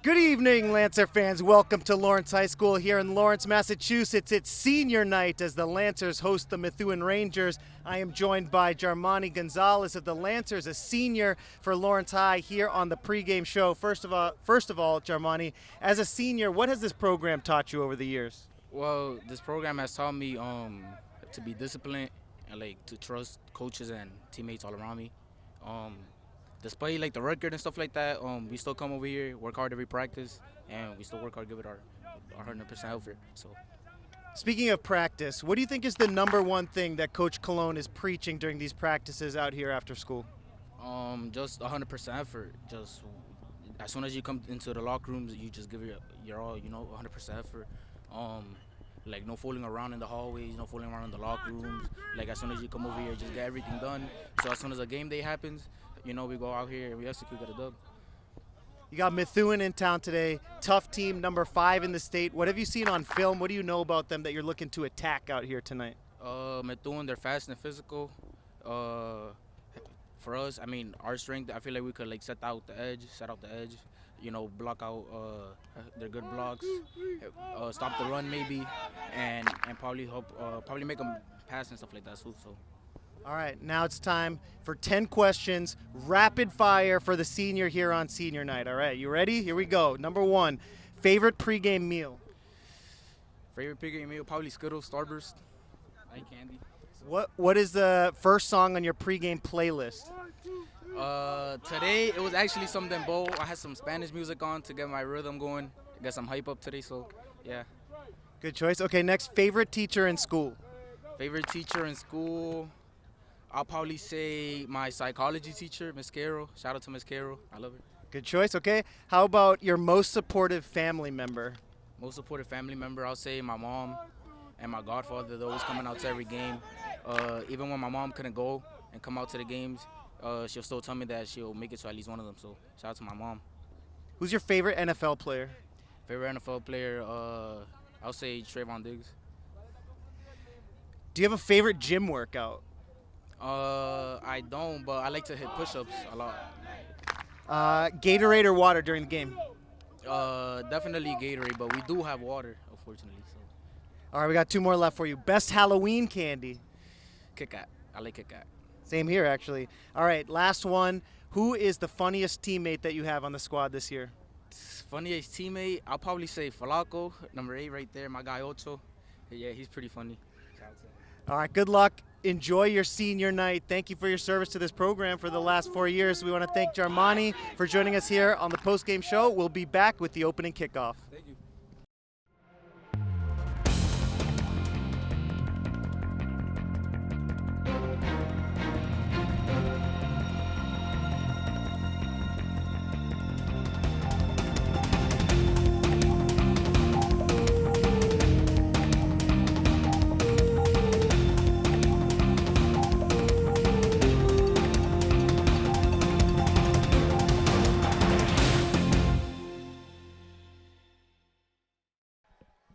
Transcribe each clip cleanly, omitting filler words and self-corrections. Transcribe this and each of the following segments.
Good evening, Lancer fans. Welcome to Lawrence High School here in Lawrence, Massachusetts. It's senior night as the Lancers host the Methuen Rangers. I am joined by Jarmani Gonzalez of the Lancers, a senior for Lawrence High here on the pregame show. First of all, Jarmani, as a senior, what has this program taught you over the years? Well, this program has taught me to be disciplined and to trust coaches and teammates all around me. Um, Despite the record and stuff like that, we still come over here, work hard every practice, and we still work hard, give it our 100% effort. So, Speaking of practice, what do you think is the number one thing that Coach Cologne is preaching during these practices out here after school? just 100% effort. Just as soon as you come into the locker rooms, you just give your all, 100% effort. No fooling around in the hallways, no fooling around in the locker rooms. As soon as you come over here, just get everything done. So as soon as a game day happens, we go out here and we execute, get a dub. You got Methuen in town today. Tough team, number 5 in the state. What have you seen on film? What do you know about them that you're looking to attack out here tonight? Methuen, they're fast and physical. For us, our strength, I feel like we could set out the edge, block out their good blocks, stop the run maybe, and probably probably make them pass and stuff like that too. So. All right, now it's time for 10 questions, rapid fire for the senior here on senior night. All right, you ready? Here we go. Number 1, favorite pregame meal? Favorite pregame meal, probably Skittles, Starburst. I like candy. What is the first song on your pregame playlist? Today it was actually something bold. I had some Spanish music on to get my rhythm going, get some hype up today, so yeah. Good choice. Okay, next, favorite teacher in school? Favorite teacher in school, I'll probably say my psychology teacher, Miss Carroll. Shout out to Miss Carroll. I love her. Good choice. Okay, how about your most supportive family member? Most supportive family member, I'll say my mom and my godfather. They're always coming out to every game. Even when my mom couldn't go and come out to the games, she'll still tell me that she'll make it to at least one of them. So shout out to my mom. Who's your favorite NFL player? Favorite NFL player, I'll say Trayvon Diggs. Do you have a favorite gym workout? I don't, but I like to hit push-ups a lot. Gatorade or water during the game? Definitely Gatorade, but we do have water, unfortunately. So. All right, we got 2 more left for you. Best Halloween candy? Kit Kat. I like Kit Kat. Same here, actually. All right, last one. Who is the funniest teammate that you have on the squad this year? Funniest teammate, I'll probably say Falaco, number 8 right there, my guy Ocho. Yeah, he's pretty funny. All right, good luck. Enjoy your senior night. Thank you for your service to this program for the last 4 years. We want to thank Jarmani for joining us here on the postgame show. We'll be back with the opening kickoff. Thank you.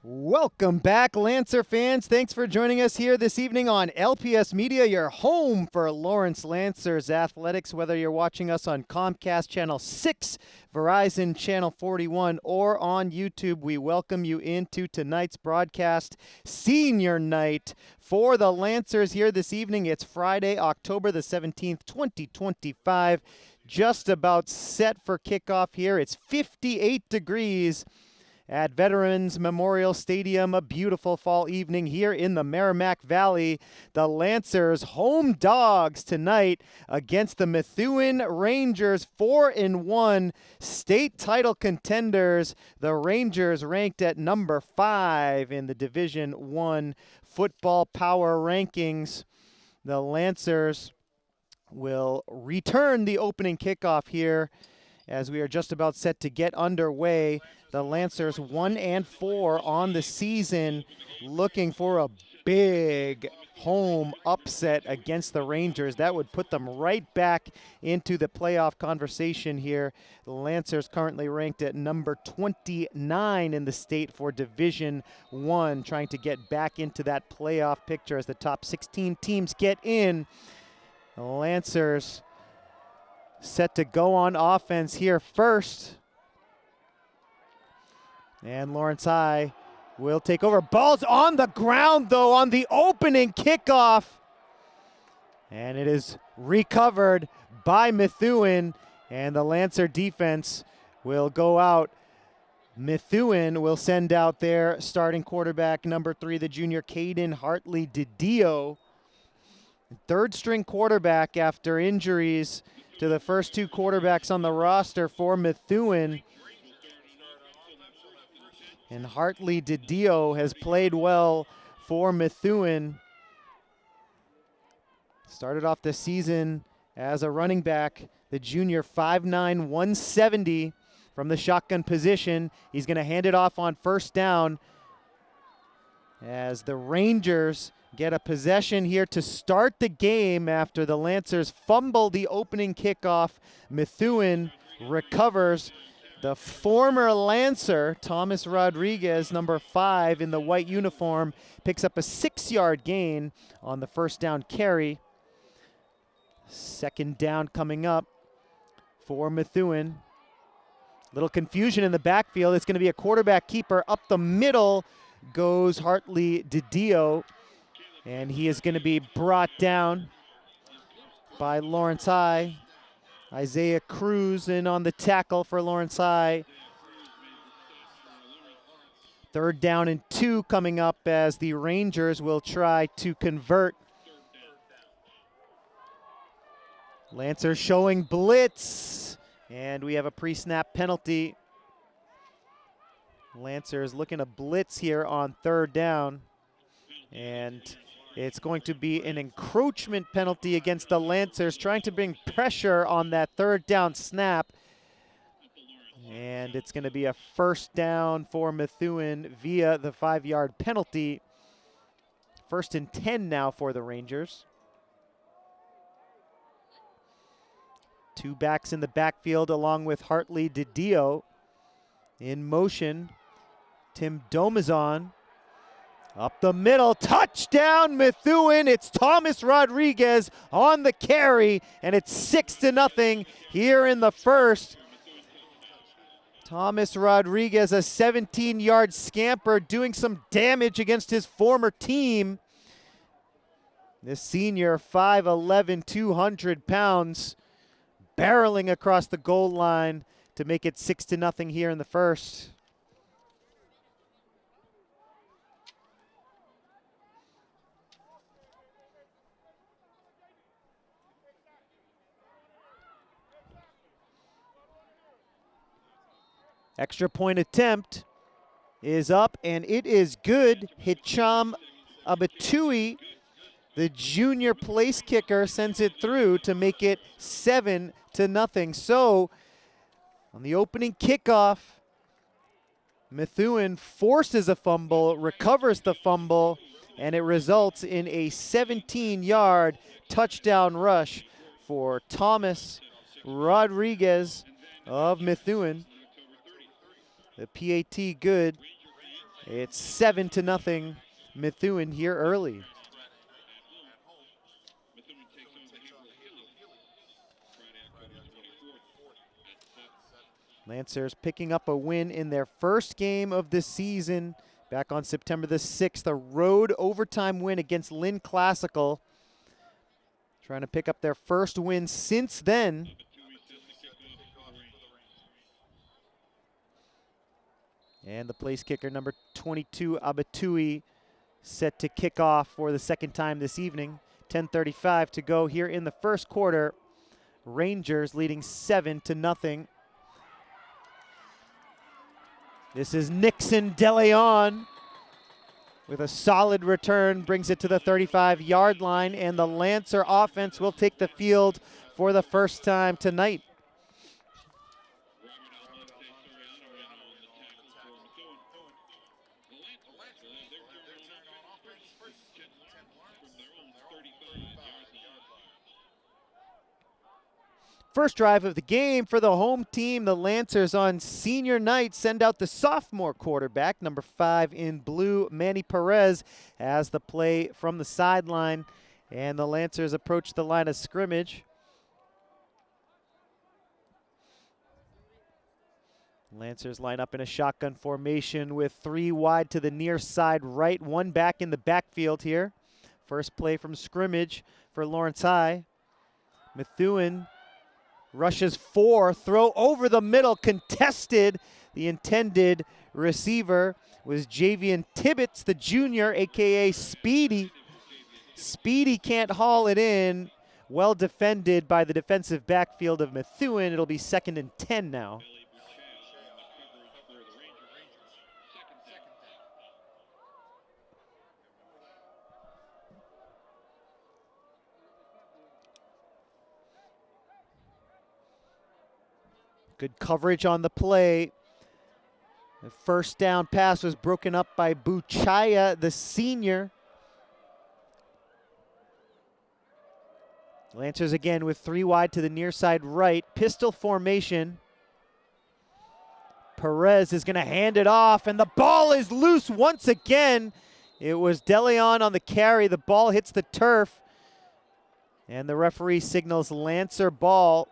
Welcome back, Lancer fans. Thanks for joining us here this evening on LPS Media, your home for Lawrence Lancers athletics. Whether you're watching us on Comcast Channel 6, Verizon Channel 41, or on YouTube, we welcome you into tonight's broadcast, senior night for the Lancers here this evening. It's Friday, October the 17th, 2025. Just about set for kickoff here. It's 58 degrees at Veterans Memorial Stadium, a beautiful fall evening here in the Merrimack Valley. The Lancers home dogs tonight against the Methuen Rangers, 4-1 state title contenders. The Rangers ranked at number 5 in the Division I football power rankings. The Lancers will return the opening kickoff here as we are just about set to get underway. The Lancers 1-4 on the season, looking for a big home upset against the Rangers. That would put them right back into the playoff conversation here. The Lancers currently ranked at number 29 in the state for Division I, trying to get back into that playoff picture as the top 16 teams get in. The Lancers set to go on offense here first. And Lawrence High will take over. Ball's on the ground, though, on the opening kickoff. And it is recovered by Methuen, and the Lancer defense will go out. Methuen will send out their starting quarterback, number 3, the junior Caden Hartley DiDio. Third string quarterback after injuries to the first 2 quarterbacks on the roster for Methuen. And Hartley DiDio has played well for Methuen. Started off the season as a running back, the junior 5'9", 170 from the shotgun position. He's going to hand it off on first down as the Rangers get a possession here to start the game after the Lancers fumble the opening kickoff. Methuen recovers. The former Lancer, Thomas Rodriguez, number 5 in the white uniform, picks up a 6-yard gain on the first down carry. Second down coming up for Methuen. Little confusion in the backfield. It's going to be a quarterback keeper. Up the middle goes Hartley DiDio, and he is going to be brought down by Lawrence High. Isaiah Cruz in on the tackle for Lawrence High. Third down and 2 coming up as the Rangers will try to convert. Lancer showing blitz, and we have a pre-snap penalty. Lancer is looking to blitz here on third down, and it's going to be an encroachment penalty against the Lancers, trying to bring pressure on that third down snap. And it's going to be a first down for Methuen via the 5-yard penalty. First and 10 now for the Rangers. 2 backs in the backfield along with Hartley DiDio. In motion, Tim Domazon. Up the middle, touchdown Methuen. It's Thomas Rodriguez on the carry, and it's 6-0 here in the first. Thomas Rodriguez, a 17-yard scamper, doing some damage against his former team. This senior, 5'11", 200 pounds, barreling across the goal line to make it 6-0 here in the first. Extra point attempt is up, and it is good. Hicham Abatui, the junior place kicker, sends it through to make it 7-0. So on the opening kickoff, Methuen forces a fumble, recovers the fumble, and it results in a 17-yard touchdown rush for Thomas Rodriguez of Methuen. The PAT good. It's 7-0 Methuen here early. Lancers picking up a win in their first game of the season back on September the 6th. A road overtime win against Lynn Classical. Trying to pick up their first win since then. And the place kicker, number 22, Abatui, set to kick off for the second time this evening. 10:35 to go here in the first quarter. Rangers leading 7-0. This is Nixon DeLeon with a solid return, brings it to the 35-yard line, and the Lancer offense will take the field for the first time tonight. First drive of the game for the home team. The Lancers on senior night send out the sophomore quarterback, number 5 in blue, Manny Perez, as the play from the sideline. And the Lancers approach the line of scrimmage. Lancers line up in a shotgun formation with 3 wide to the near side right, 1 back in the backfield here. First play from scrimmage for Lawrence High. Methuen rushes 4, throw over the middle, contested. The intended receiver was Javian Tibbetts, the junior, aka Speedy. Speedy can't haul it in. Well defended by the defensive backfield of Methuen. It'll be 2nd and 10 now. Good coverage on the play. The first down pass was broken up by Buchaya, the senior. Lancers again with 3 wide to the near side right. Pistol formation. Perez is going to hand it off, and the ball is loose once again. It was DeLeon on the carry. The ball hits the turf, and the referee signals Lancer ball.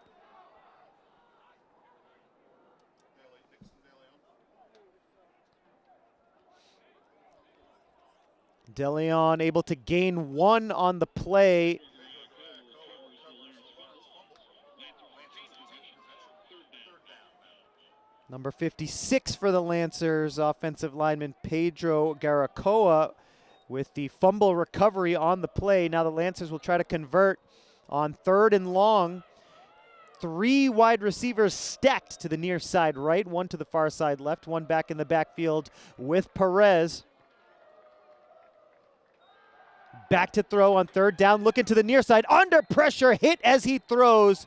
DeLeon able to gain 1 on the play. Number 56 for the Lancers, offensive lineman Pedro Garacoa with the fumble recovery on the play. Now the Lancers will try to convert on 3rd and long. 3 wide receivers stacked to the near side right, 1 to the far side left, 1 back in the backfield with Perez. Back to throw on 3rd down, looking to the near side, under pressure, hit as he throws.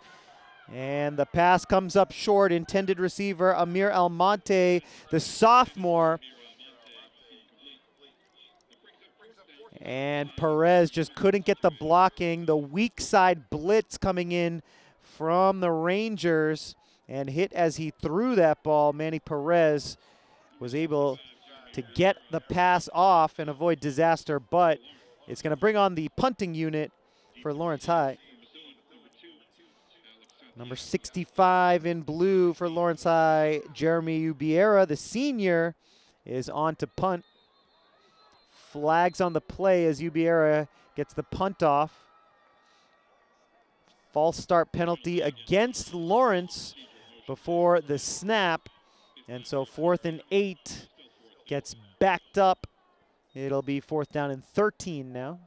And the pass comes up short. Intended receiver Amir Almonte, the sophomore. And Perez just couldn't get the blocking. The weak side blitz coming in from the Rangers, and hit as he threw that ball. Manny Perez was able to get the pass off and avoid disaster, but it's going to bring on the punting unit for Lawrence High. Number 65 in blue for Lawrence High, Jeremy Ubiera, the senior, is on to punt. Flags on the play as Ubiera gets the punt off. False start penalty against Lawrence before the snap. And so 4th and 8 gets backed up. It'll be 4th down and 13 now.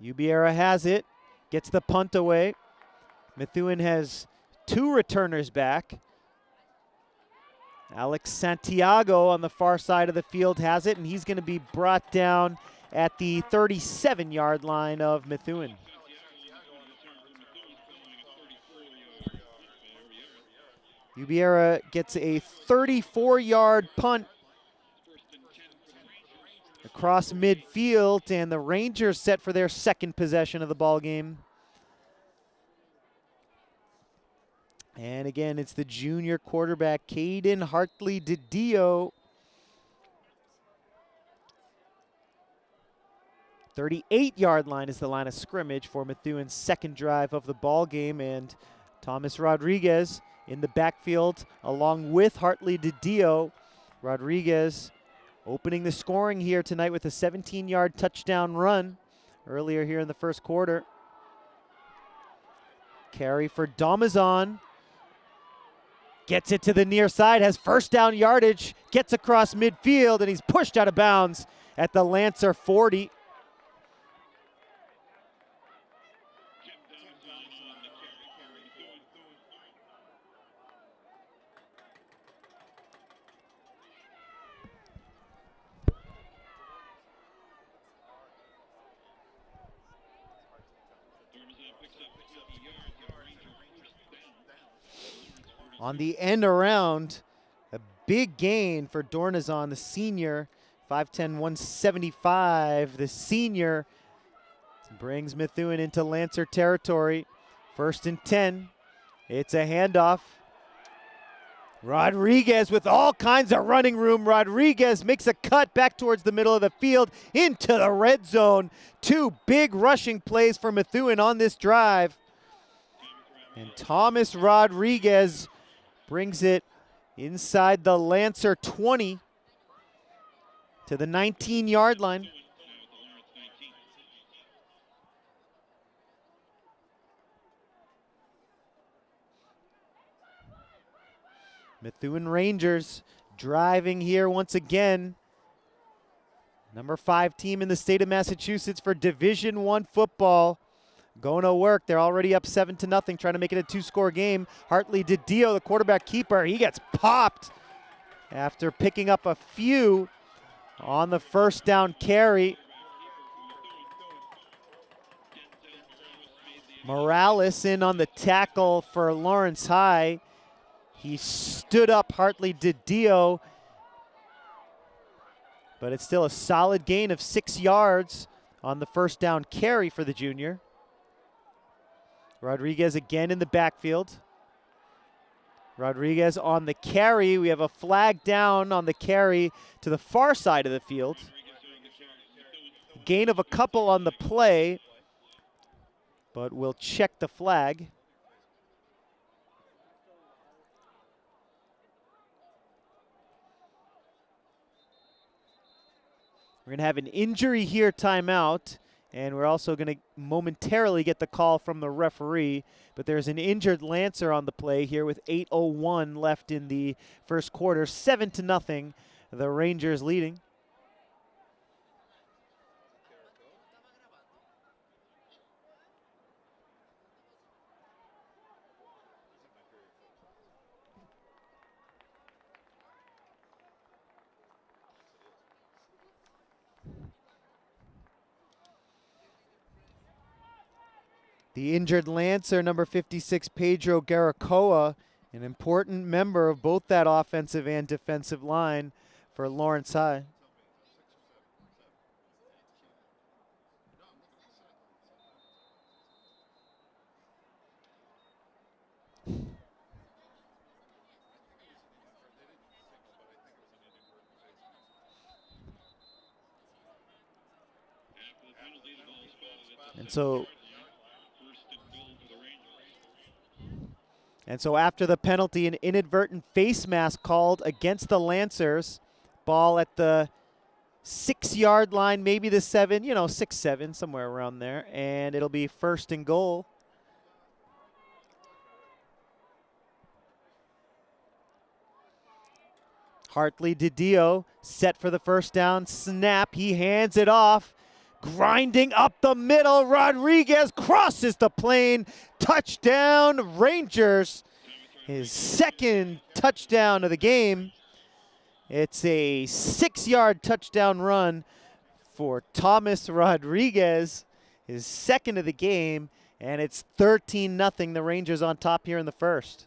Ubiera has it, gets the punt away. Methuen has 2 returners back. Alex Santiago on the far side of the field has it, and he's going to be brought down at the 37-yard line of Methuen. Ubiera gets a 34-yard punt across midfield, and the Rangers set for their 2nd possession of the ball game. And again, it's the junior quarterback, Caden Hartley DiDio. 38-yard line is the line of scrimmage for Methuen's 2nd drive of the ball game, and Thomas Rodriguez in the backfield along with Hartley DiDio. Rodriguez opening the scoring here tonight with a 17-yard touchdown run earlier here in the 1st quarter. Carry for Domazon. Gets it to the near side, has 1st down yardage, gets across midfield, and he's pushed out of bounds at the Lancer 40. On the end around, a big gain for Dornazon, the senior, 5'10", 175. The senior brings Methuen into Lancer territory. 1st and 10. It's a handoff. Rodriguez with all kinds of running room. Rodriguez makes a cut back towards the middle of the field into the red zone. Two big rushing plays for Methuen on this drive. And Thomas Rodriguez brings it inside the Lancer 20 to the 19-yard line. Methuen Rangers driving here once again. Number 5 team in the state of Massachusetts for Division I football. Going to work. They're already up 7-0, trying to make it a 2-score game. Hartley DiDio, the quarterback keeper, he gets popped after picking up a few on the first down carry. Morales in on the tackle for Lawrence High. He stood up Hartley DiDio, but it's still a solid gain of 6 yards on the first down carry for the junior. Rodriguez again in the backfield. Rodriguez on the carry. We have a flag down on the carry to the far side of the field. Gain of a couple on the play, but we'll check the flag. We're going to have an injury here timeout, and we're also going to momentarily get the call from the referee. But there's an injured Lancer on the play here with 8:01 left in the first quarter. 7-0, the Rangers leading. The injured Lancer, number 56, Pedro Garacoa, an important member of both that offensive and defensive line for Lawrence High. And so after the penalty, an inadvertent face mask called against the Lancers. Ball at the 6-yard line, maybe the 7, 6-7, somewhere around there. And it'll be first and goal. Hartley DiDio set for the first down snap. He hands it off. Grinding up the middle, Rodriguez crosses the plane. Touchdown, Rangers. His second touchdown of the game. It's a 6-yard touchdown run for Thomas Rodriguez, his second of the game, and it's 13-0. The Rangers on top here in the first.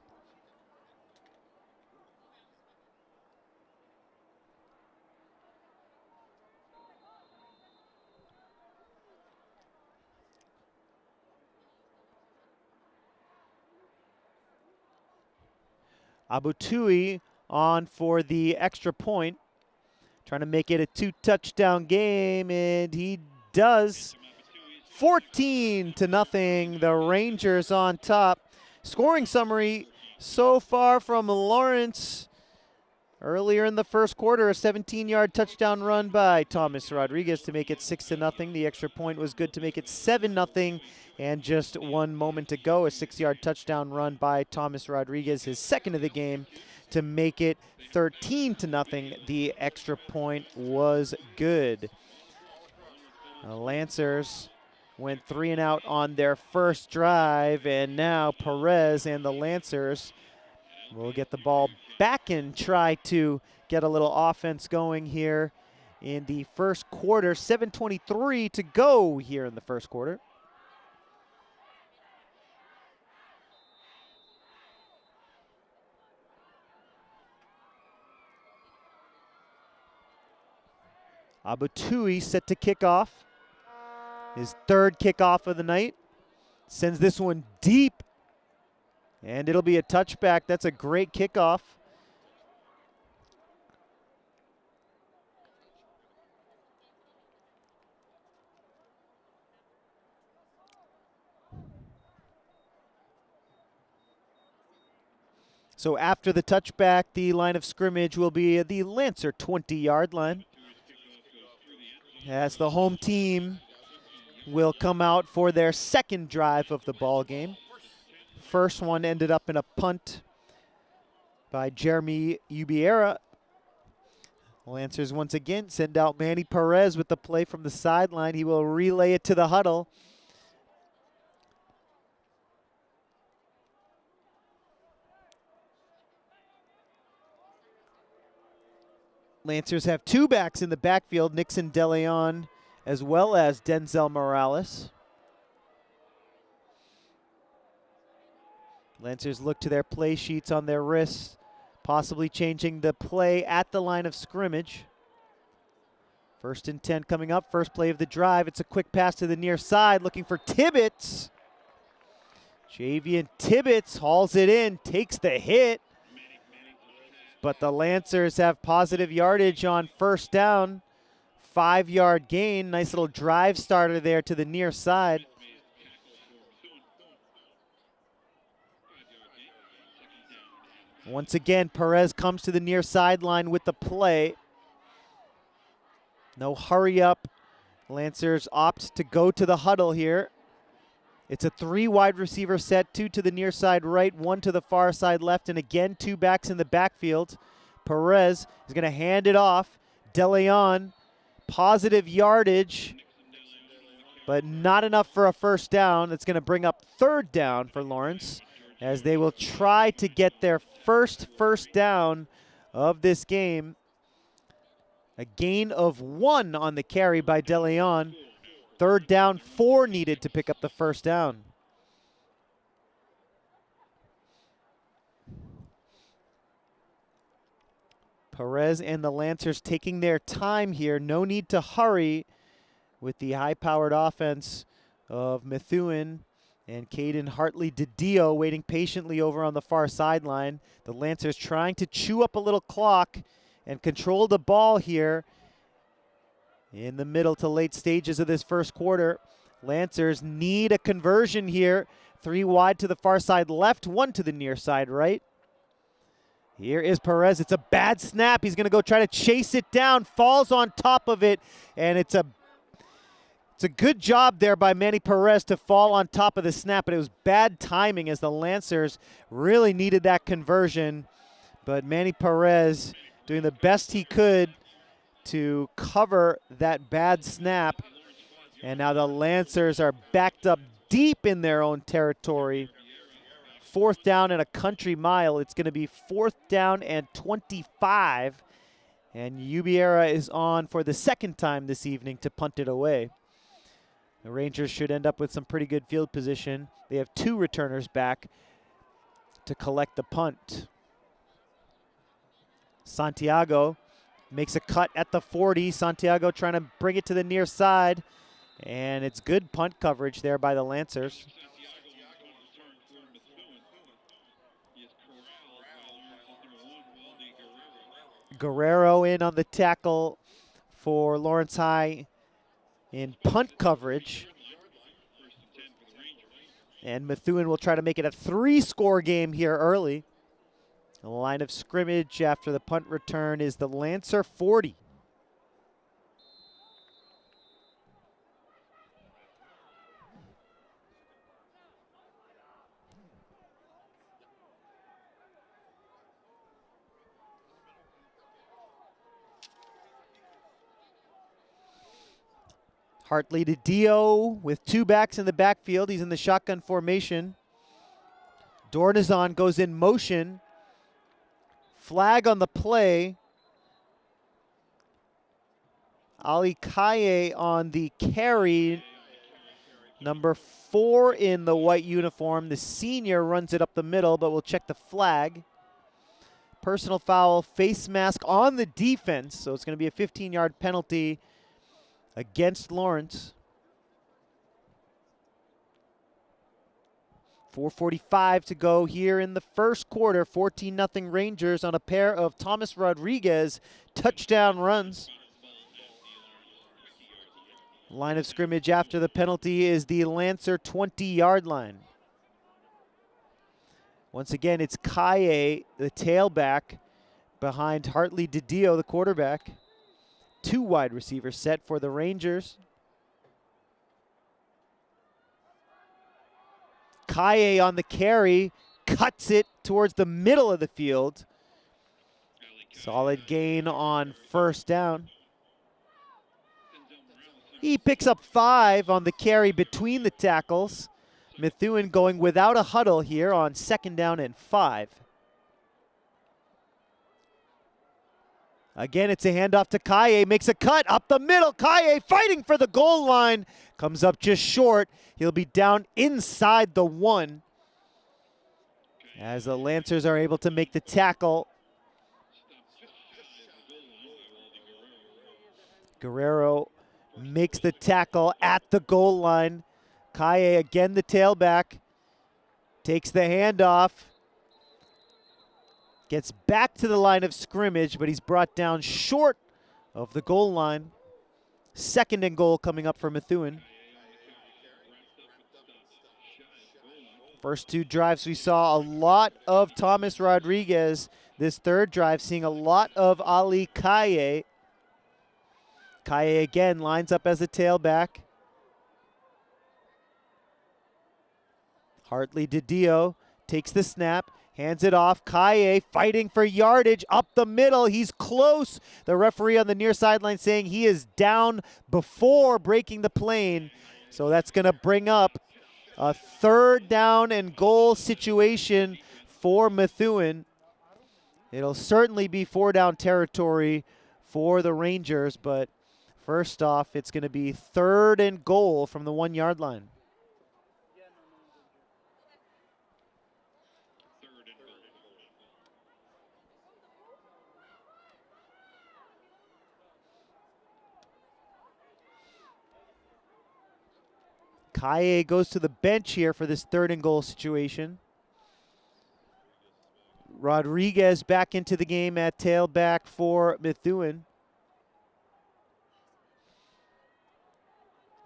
Abutui on for the extra point, trying to make it a 2-touchdown game, and he does. 14-0, the Rangers on top. Scoring summary so far from Lawrence. Earlier in the first quarter, a 17-yard touchdown run by Thomas Rodriguez to make it 6-0. The extra point was good to make it 7-0. And just one moment to go, a 6-yard touchdown run by Thomas Rodriguez, his second of the game, to make it 13-0. The extra point was good. The Lancers went 3 and out on their first drive, and now Perez and the Lancers will get the ball back and try to get a little offense going here in the first quarter. 7:23 to go here in the first quarter. Abutui set to kick off. His third kickoff of the night. Sends this one deep, and it'll be a touchback. That's a great kickoff So after the touchback, the line of scrimmage will be the Lancer 20-yard line, as the home team will come out for their second drive of the ball game. First one ended up in a punt by Jeremy Ubiera. Lancers once again send out Manny Perez with the play from the sideline. He will relay it to the huddle. Lancers have two backs in the backfield, Nixon DeLeon as well as Denzel Morales. Lancers look to their play sheets on their wrists, possibly changing the play at the line of scrimmage. 1st and 10 coming up, first play of the drive. It's a quick pass to the near side, looking for Tibbetts. Javian Tibbetts hauls it in, takes the hit. But the Lancers have positive yardage on first down. 5-yard gain, nice little drive starter there to the near side. Once again, Perez comes to the near sideline with the play. No hurry up. Lancers opt to go to the huddle here. It's a 3 wide receiver set, 2 to the near side right, 1 to the far side left, and again 2 backs in the backfield. Perez is going to hand it off. DeLeon, positive yardage, but not enough for a first down. It's going to bring up 3rd down for Lawrence, as they will try to get their first down of this game. A gain of 1 on the carry by DeLeon. 3rd down, 4 needed to pick up the first down. Perez and the Lancers taking their time here. No need to hurry with the high-powered offense of Methuen and Caden Hartley-DiDio waiting patiently over on the far sideline. The Lancers trying to chew up a little clock and control the ball here in the middle to late stages of this first quarter. Lancers need a conversion here. 3 wide to the far side left, 1 to the near side right. Here is Perez. It's a bad snap. He's going to go try to chase it down, falls on top of it, and it's a good job there by Manny Perez to fall on top of the snap, but it was bad timing as the Lancers really needed that conversion. But Manny Perez doing the best he could to cover that bad snap. And now the Lancers are backed up deep in their own territory. 4th down and a country mile. It's going to be 4th down and 25. And Ubiera is on for the 2nd time this evening to punt it away. The Rangers should end up with some pretty good field position. They have 2 returners back to collect the punt. Santiago makes a cut at the 40. Santiago trying to bring it to the near side. And it's good punt coverage there by the Lancers. Guerrero in on the tackle for Lawrence High in punt coverage. And Methuen will try to make it a 3-score game here early. The line of scrimmage after the punt return is the Lancer 40. Hartley-DiDio with 2 backs in the backfield. He's in the shotgun formation. Dornazon goes in motion. Flag on the play. Ali Kaye on the carry. Number 4 in the white uniform. The senior runs it up the middle, but we'll check the flag. Personal foul, face mask on the defense. So it's going to be a 15-yard penalty against Lawrence. 4:45 to go here in the first quarter. 14-0 Rangers on a pair of Thomas Rodriguez touchdown runs. Line of scrimmage after the penalty is the Lancer 20-yard line. Once again, it's Kaye, the tailback, behind Hartley Didio, the quarterback. 2 wide receivers set for the Rangers. Kaye on the carry, cuts it towards the middle of the field. Solid gain on first down. He picks up 5 on the carry between the tackles. Methuen going without a huddle here on 2nd down and 5. Again, it's a handoff to Kaye, makes a cut up the middle. Kaye fighting for the goal line, comes up just short. He'll be down inside the 1 as the Lancers are able to make the tackle. Guerrero makes the tackle at the goal line. Kaye again, the tailback, takes the handoff, gets back to the line of scrimmage, but he's brought down short of the goal line. 2nd and goal coming up for Methuen. First 2 drives, we saw a lot of Thomas Rodriguez. This 3rd drive, seeing a lot of Ali Kaye. Kaye again lines up as a tailback. Hartley Didio takes the snap, hands it off. Kaye fighting for yardage up the middle. He's close. The referee on the near sideline saying he is down before breaking the plane. So that's going to bring up a 3rd down and goal situation for Methuen. It'll certainly be 4 down territory for the Rangers, but first off, it's going to be 3rd and goal from the 1 yard line. Kaye goes to the bench here for this 3rd and goal situation. Rodriguez back into the game at tailback for Methuen.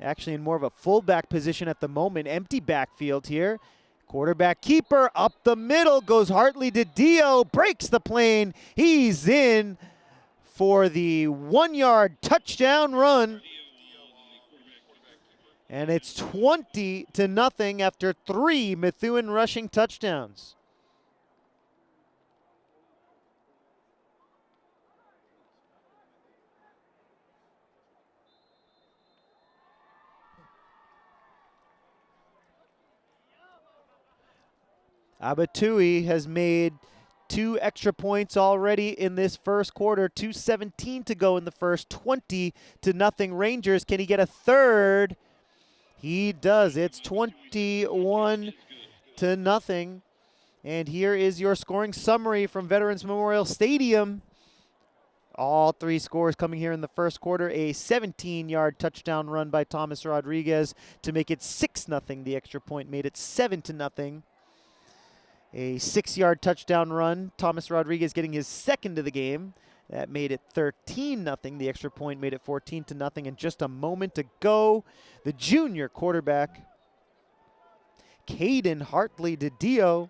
Actually in more of a fullback position at the moment. Empty backfield here. Quarterback keeper up the middle goes Hartley Didio, breaks the plane. He's in for the 1 yard touchdown run. And it's 20-0 after 3 Methuen rushing touchdowns. Abatui has made 2 extra points already in this first quarter. 2:17 to go in the first. 20-0 Rangers. Can he get a 3rd? He does. It's 21-0. And here is your scoring summary from Veterans Memorial Stadium. All 3 scores coming here in the first quarter. A 17-yard touchdown run by Thomas Rodriguez to make it 6-0. The extra point made it 7-0. A 6-yard touchdown run. Thomas Rodriguez getting his 2nd of the game. That made it 13-0. The extra point made it 14-0. And just a moment to go, the junior quarterback, Caden Hartley Didio,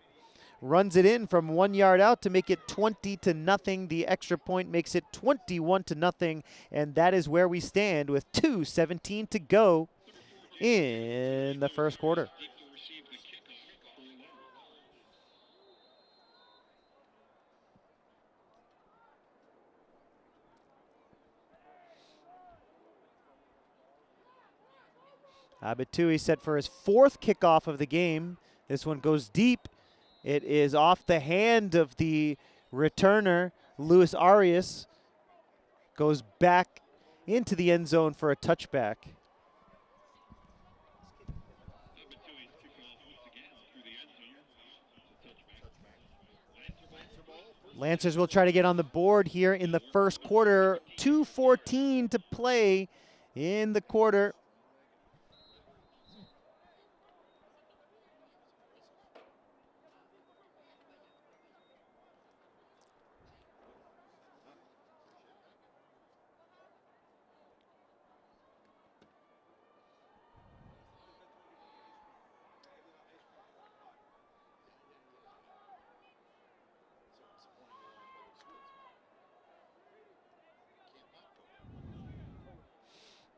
runs it in from 1 yard out to make it 20-0. The extra point makes it 21-0. And that is where we stand with 2:17 to go in the first quarter. Abatui set for his 4th kickoff of the game. This one goes deep. It is off the hand of the returner, Luis Arias. Goes back into the end zone for a touchback. Lancers will try to get on the board here in the first quarter. 2:14 to play in the quarter.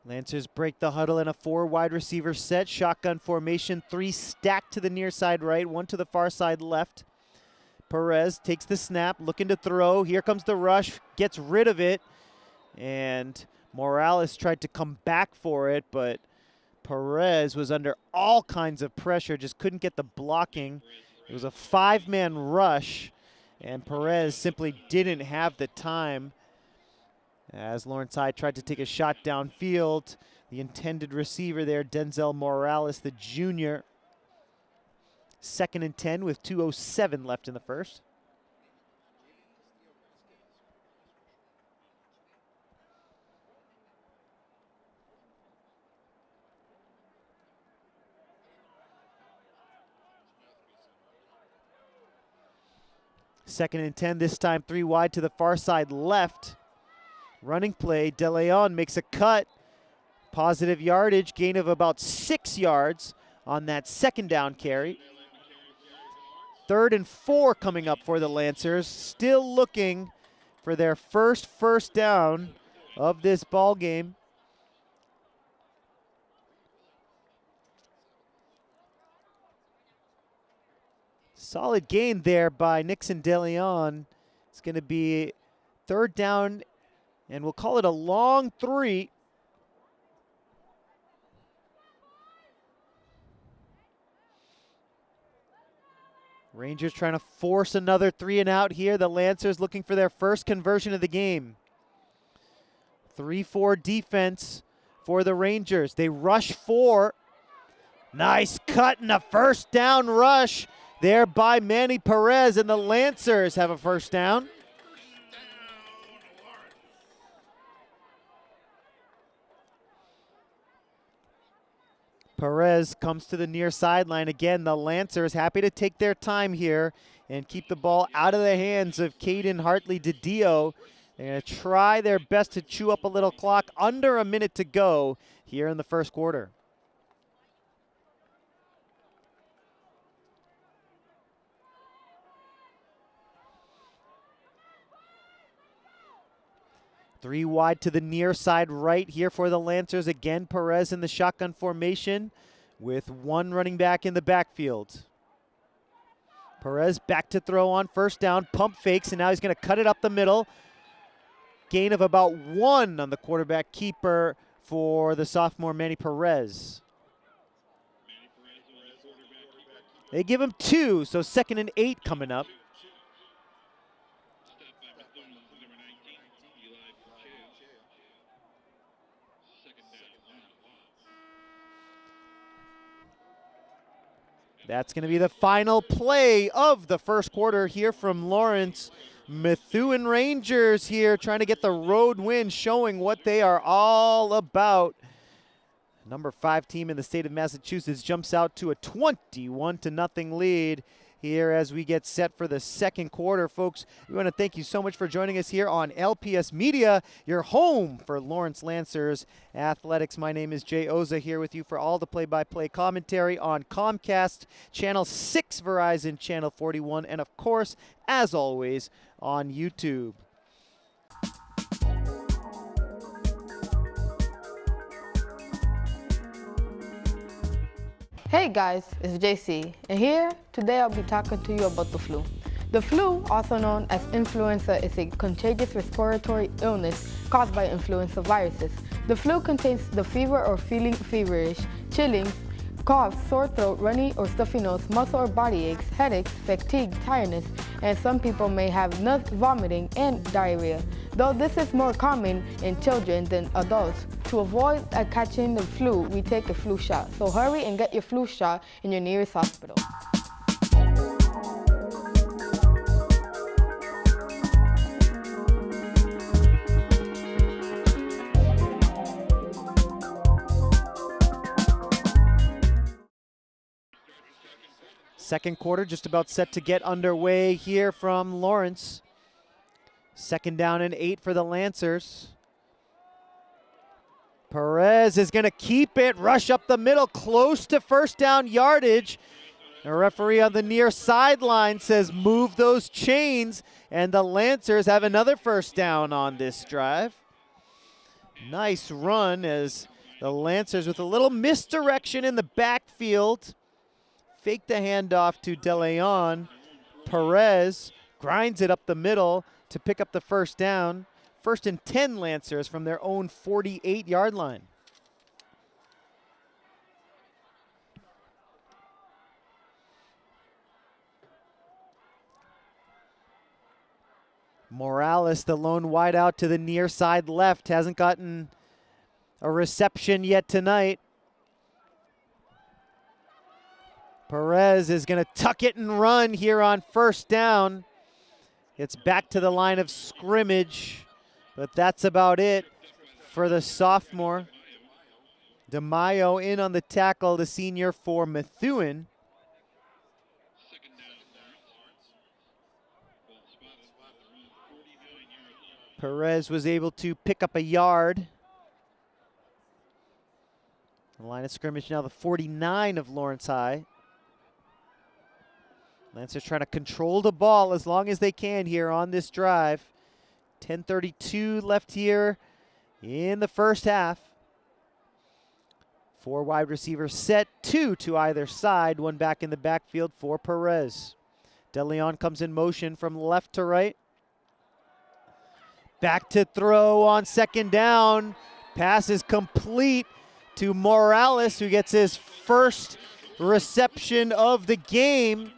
Lancers break the huddle in a 4 wide receiver set. Shotgun formation, 3 stacked to the near side right, 1 to the far side left. Perez takes the snap, looking to throw. Here comes the rush, gets rid of it. And Morales tried to come back for it, but Perez was under all kinds of pressure, just couldn't get the blocking. It was a 5-man rush, and Perez simply didn't have the time. As Lawrence High tried to take a shot downfield, the intended receiver there, Denzel Morales, the junior. 2nd and 10 with 2:07 left in the first. Second and 10, this time 3 wide to the far side left. Running play, De Leon makes a cut. Positive yardage, gain of about 6 yards on that 2nd down carry. 3rd and 4 coming up for the Lancers. Still looking for their first down of this ball game. Solid gain there by Nixon De Leon. It's going to be 3rd down, and we'll call it a long 3. Rangers trying to force another 3 and out here. The Lancers looking for their first conversion of the game. 3-4 defense for the Rangers. They rush 4. Nice cut and a 1st down rush there by Manny Perez, and the Lancers have a 1st down. Perez comes to the near sideline. Again, the Lancers happy to take their time here and keep the ball out of the hands of Caden Hartley-DiDio. They're going to try their best to chew up a little clock. Under a minute to go here in the first quarter. Three wide to the near side right here for the Lancers. Again, Perez in the shotgun formation with 1 running back in the backfield. Perez back to throw on 1st down, pump fakes, and now he's going to cut it up the middle. Gain of about 1 on the quarterback keeper for the sophomore Manny Perez. They give him 2, so 2nd and 8 coming up. That's going to be the final play of the first quarter here from Lawrence. Methuen Rangers here trying to get the road win, showing what they are all about. Number 5 team in the state of Massachusetts jumps out to a 21-0 lead here as we get set for the second quarter. Folks, we want to thank you so much for joining us here on LPS Media, your home for Lawrence Lancers Athletics. My name is Jay Oza here with you for all the play-by-play commentary on Comcast, Channel 6, Verizon, Channel 41, and of course, as always, on YouTube. Hey guys, it's JC, and here today I'll be talking to you about the flu. The flu, also known as influenza, is a contagious respiratory illness caused by influenza viruses. The flu contains the fever or feeling feverish, chilling, cough, sore throat, runny or stuffy nose, muscle or body aches, headaches, fatigue, tiredness, and some people may have vomiting and diarrhea, though this is more common in children than adults. To avoid catching the flu, we take a flu shot. So hurry and get your flu shot in your nearest hospital. Second quarter just about set to get underway here from Lawrence. 2nd down and 8 for the Lancers. Perez is going to keep it, rush up the middle, close to 1st down yardage. The referee on the near sideline says move those chains, and the Lancers have another 1st down on this drive. Nice run as The Lancers with a little misdirection in the backfield. Fake the handoff to De Leon. Perez grinds it up the middle to pick up the first down. 1st and 10 Lancers from their own 48-yard line. Morales, the lone wideout to the near side left, hasn't gotten a reception yet tonight. Perez is going to tuck it and run here on 1st down. It's back to the line of scrimmage, but that's about it for the sophomore. DeMaio in on the tackle, the senior for Methuen. Perez was able to pick up a yard. The line of scrimmage now the 49 of Lawrence High. Lancers trying to control the ball as long as they can here on this drive. 10:32 left here in the first half. 4 wide receivers set, 2 to either side, 1 back in the backfield for Perez. De Leon comes in motion from left to right. Back to throw on 2nd down. Pass is complete to Morales, who gets his first reception of the game.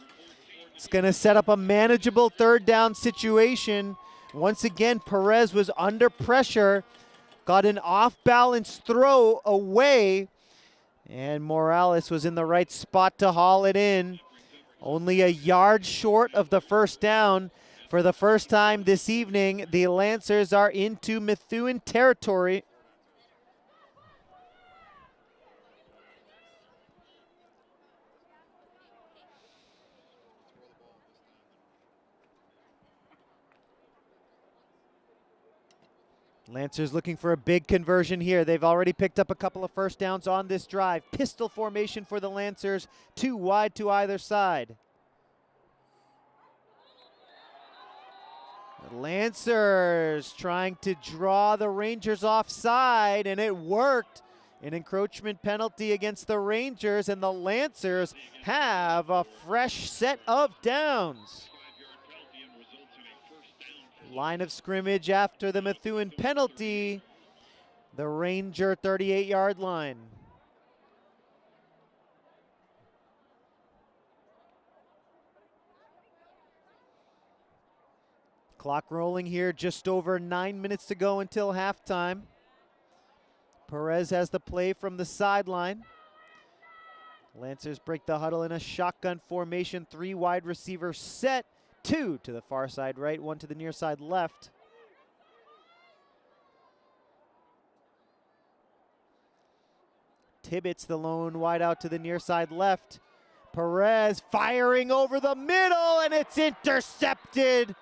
It's going to set up a manageable 3rd down situation. Once again, Perez was under pressure, got an off-balance throw away, and Morales was in the right spot to haul it in. Only a yard short of the 1st down. For the first time this evening, the Lancers are into Methuen territory. Lancers looking for a big conversion here. They've already picked up a couple of 1st downs on this drive. Pistol formation for the Lancers, 2 wide to either side. The Lancers trying to draw the Rangers offside, and it worked. An encroachment penalty against the Rangers, and the Lancers have a fresh set of downs. Line of scrimmage after the Methuen penalty, the Ranger 38-yard line. Clock rolling here, just over 9 minutes to go until halftime. Perez has the play from the sideline. Lancers break the huddle in a shotgun formation, 3 wide receivers set. 2 to the far side right, 1 to the near side left. Tibbetts, the lone wide out to the near side left. Perez firing over the middle, and it's intercepted.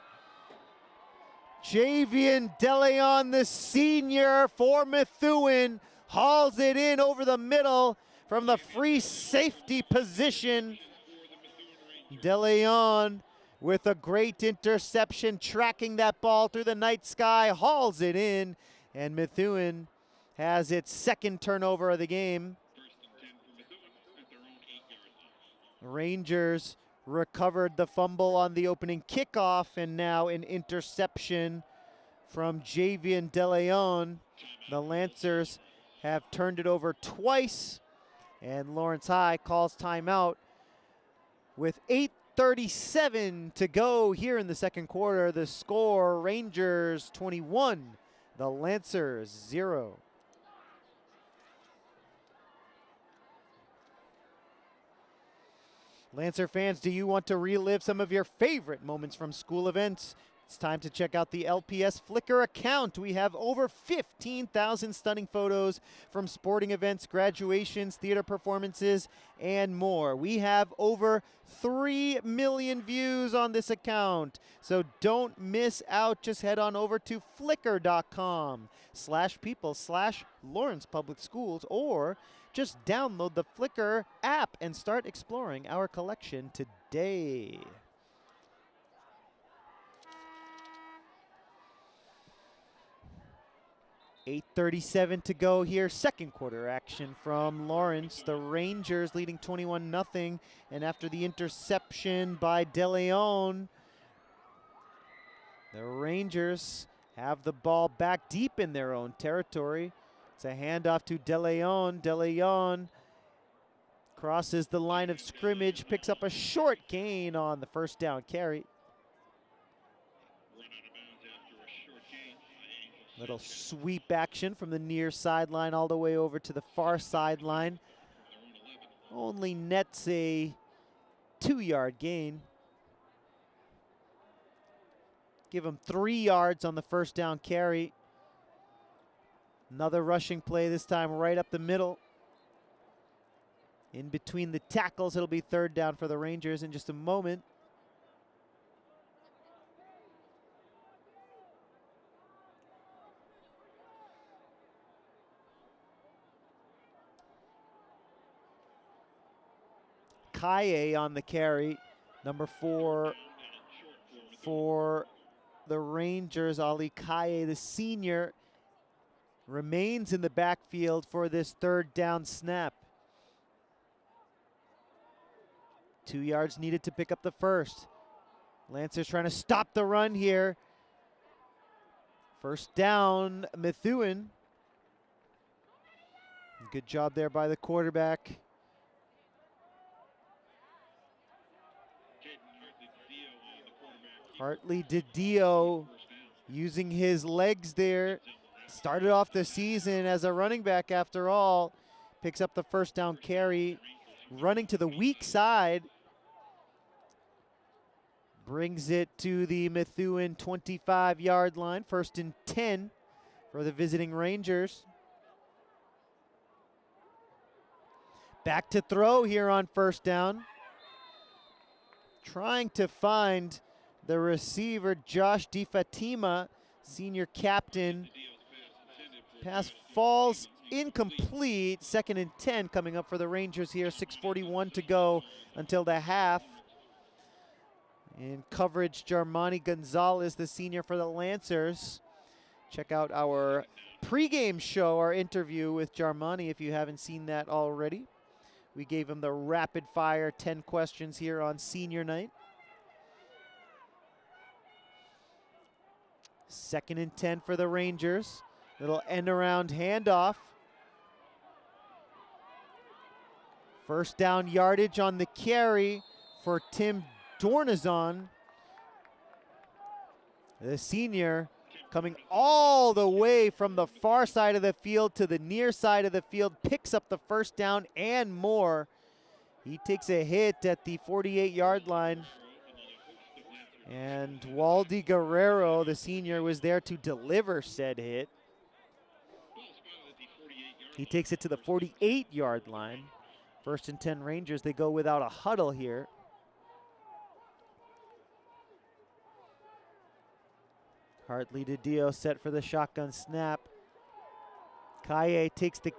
Javian De Leon, the senior for Methuen, hauls it in over the middle from the free safety position. De Leon with a great interception, tracking that ball through the night sky, hauls it in, and Methuen has its 2nd turnover of the game. Rangers recovered the fumble on the opening kickoff, and now an interception from Javian De Leon. The Lancers have turned it over twice, and Lawrence High calls timeout with 8:37 to go here in the 2nd quarter. The score, Rangers 21, the Lancers 0. Lancer fans, do you want to relive some of your favorite moments from school events? It's time to check out the LPS Flickr account. We have over 15,000 stunning photos from sporting events, graduations, theater performances, and more. We have over 3 million views on this account, so don't miss out. Just head on over to flickr.com/people/Lawrence Public Schools, or just download the Flickr app and start exploring our collection today. 8:37 to go here. Second quarter action from Lawrence. The Rangers leading 21-0. And after the interception by De Leon, the Rangers have the ball back deep in their own territory. It's a handoff to De Leon. De Leon crosses the line of scrimmage, picks up a short gain on the first down carry. Little sweep action from the near sideline all the way over to the far sideline. Only nets a 2-yard gain. Give him 3 yards on the first down carry. Another rushing play, this time right up the middle. In between the tackles, it'll be third down for the Rangers in just a moment. Kaye on the carry, number 4 for the Rangers. Ali Kaye, the senior, remains in the backfield for this third down snap. 2 yards needed to pick up the first. Lancers trying to stop the run here. First down, Methuen. Good job there by the quarterback. Hartley DiDio using his legs there. Started off the season as a running back after all. Picks up the first down carry. Running to the weak side. Brings it to the Methuen 25-yard line. 1st and 10 for the visiting Rangers. Back to throw here on first down. Trying to find the receiver, Josh DiFatima, senior captain. Pass falls incomplete. 2nd and 10 coming up for the Rangers here. 6:41 to go until the half. In coverage, Jarmani Gonzalez, the senior for the Lancers. Check out our pregame show, our interview with Jarmani, if you haven't seen that already. We gave him the rapid fire 10 questions here on senior night. 2nd and 10 for the Rangers. Little end around handoff. First down yardage on the carry for Tim Dornazon. The senior coming all the way from the far side of the field to the near side of the field, picks up the first down and more. He takes a hit at the 48-yard line. And Waldy Guerrero, the senior, was there to deliver said hit. He takes it to the 48-yard line. 1st and 10 Rangers, they go without a huddle here. Hartley DiDio set for the shotgun snap. Kaye takes the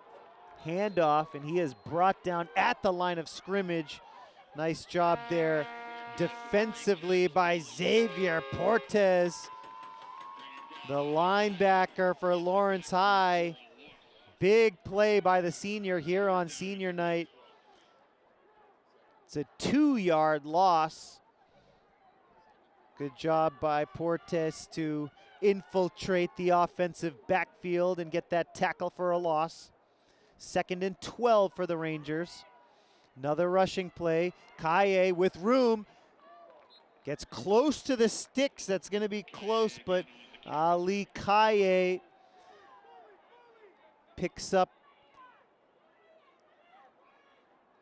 handoff, and he is brought down at the line of scrimmage. Nice job there defensively by Xavier Portes, the linebacker for Lawrence High. Big play by the senior here on senior night. It's a 2-yard loss. Good job by Portes to infiltrate the offensive backfield and get that tackle for a loss. 2nd and 12 for the Rangers. Another rushing play. Kaye with room. Gets close to the sticks. That's going to be close, but Ali Kaye picks up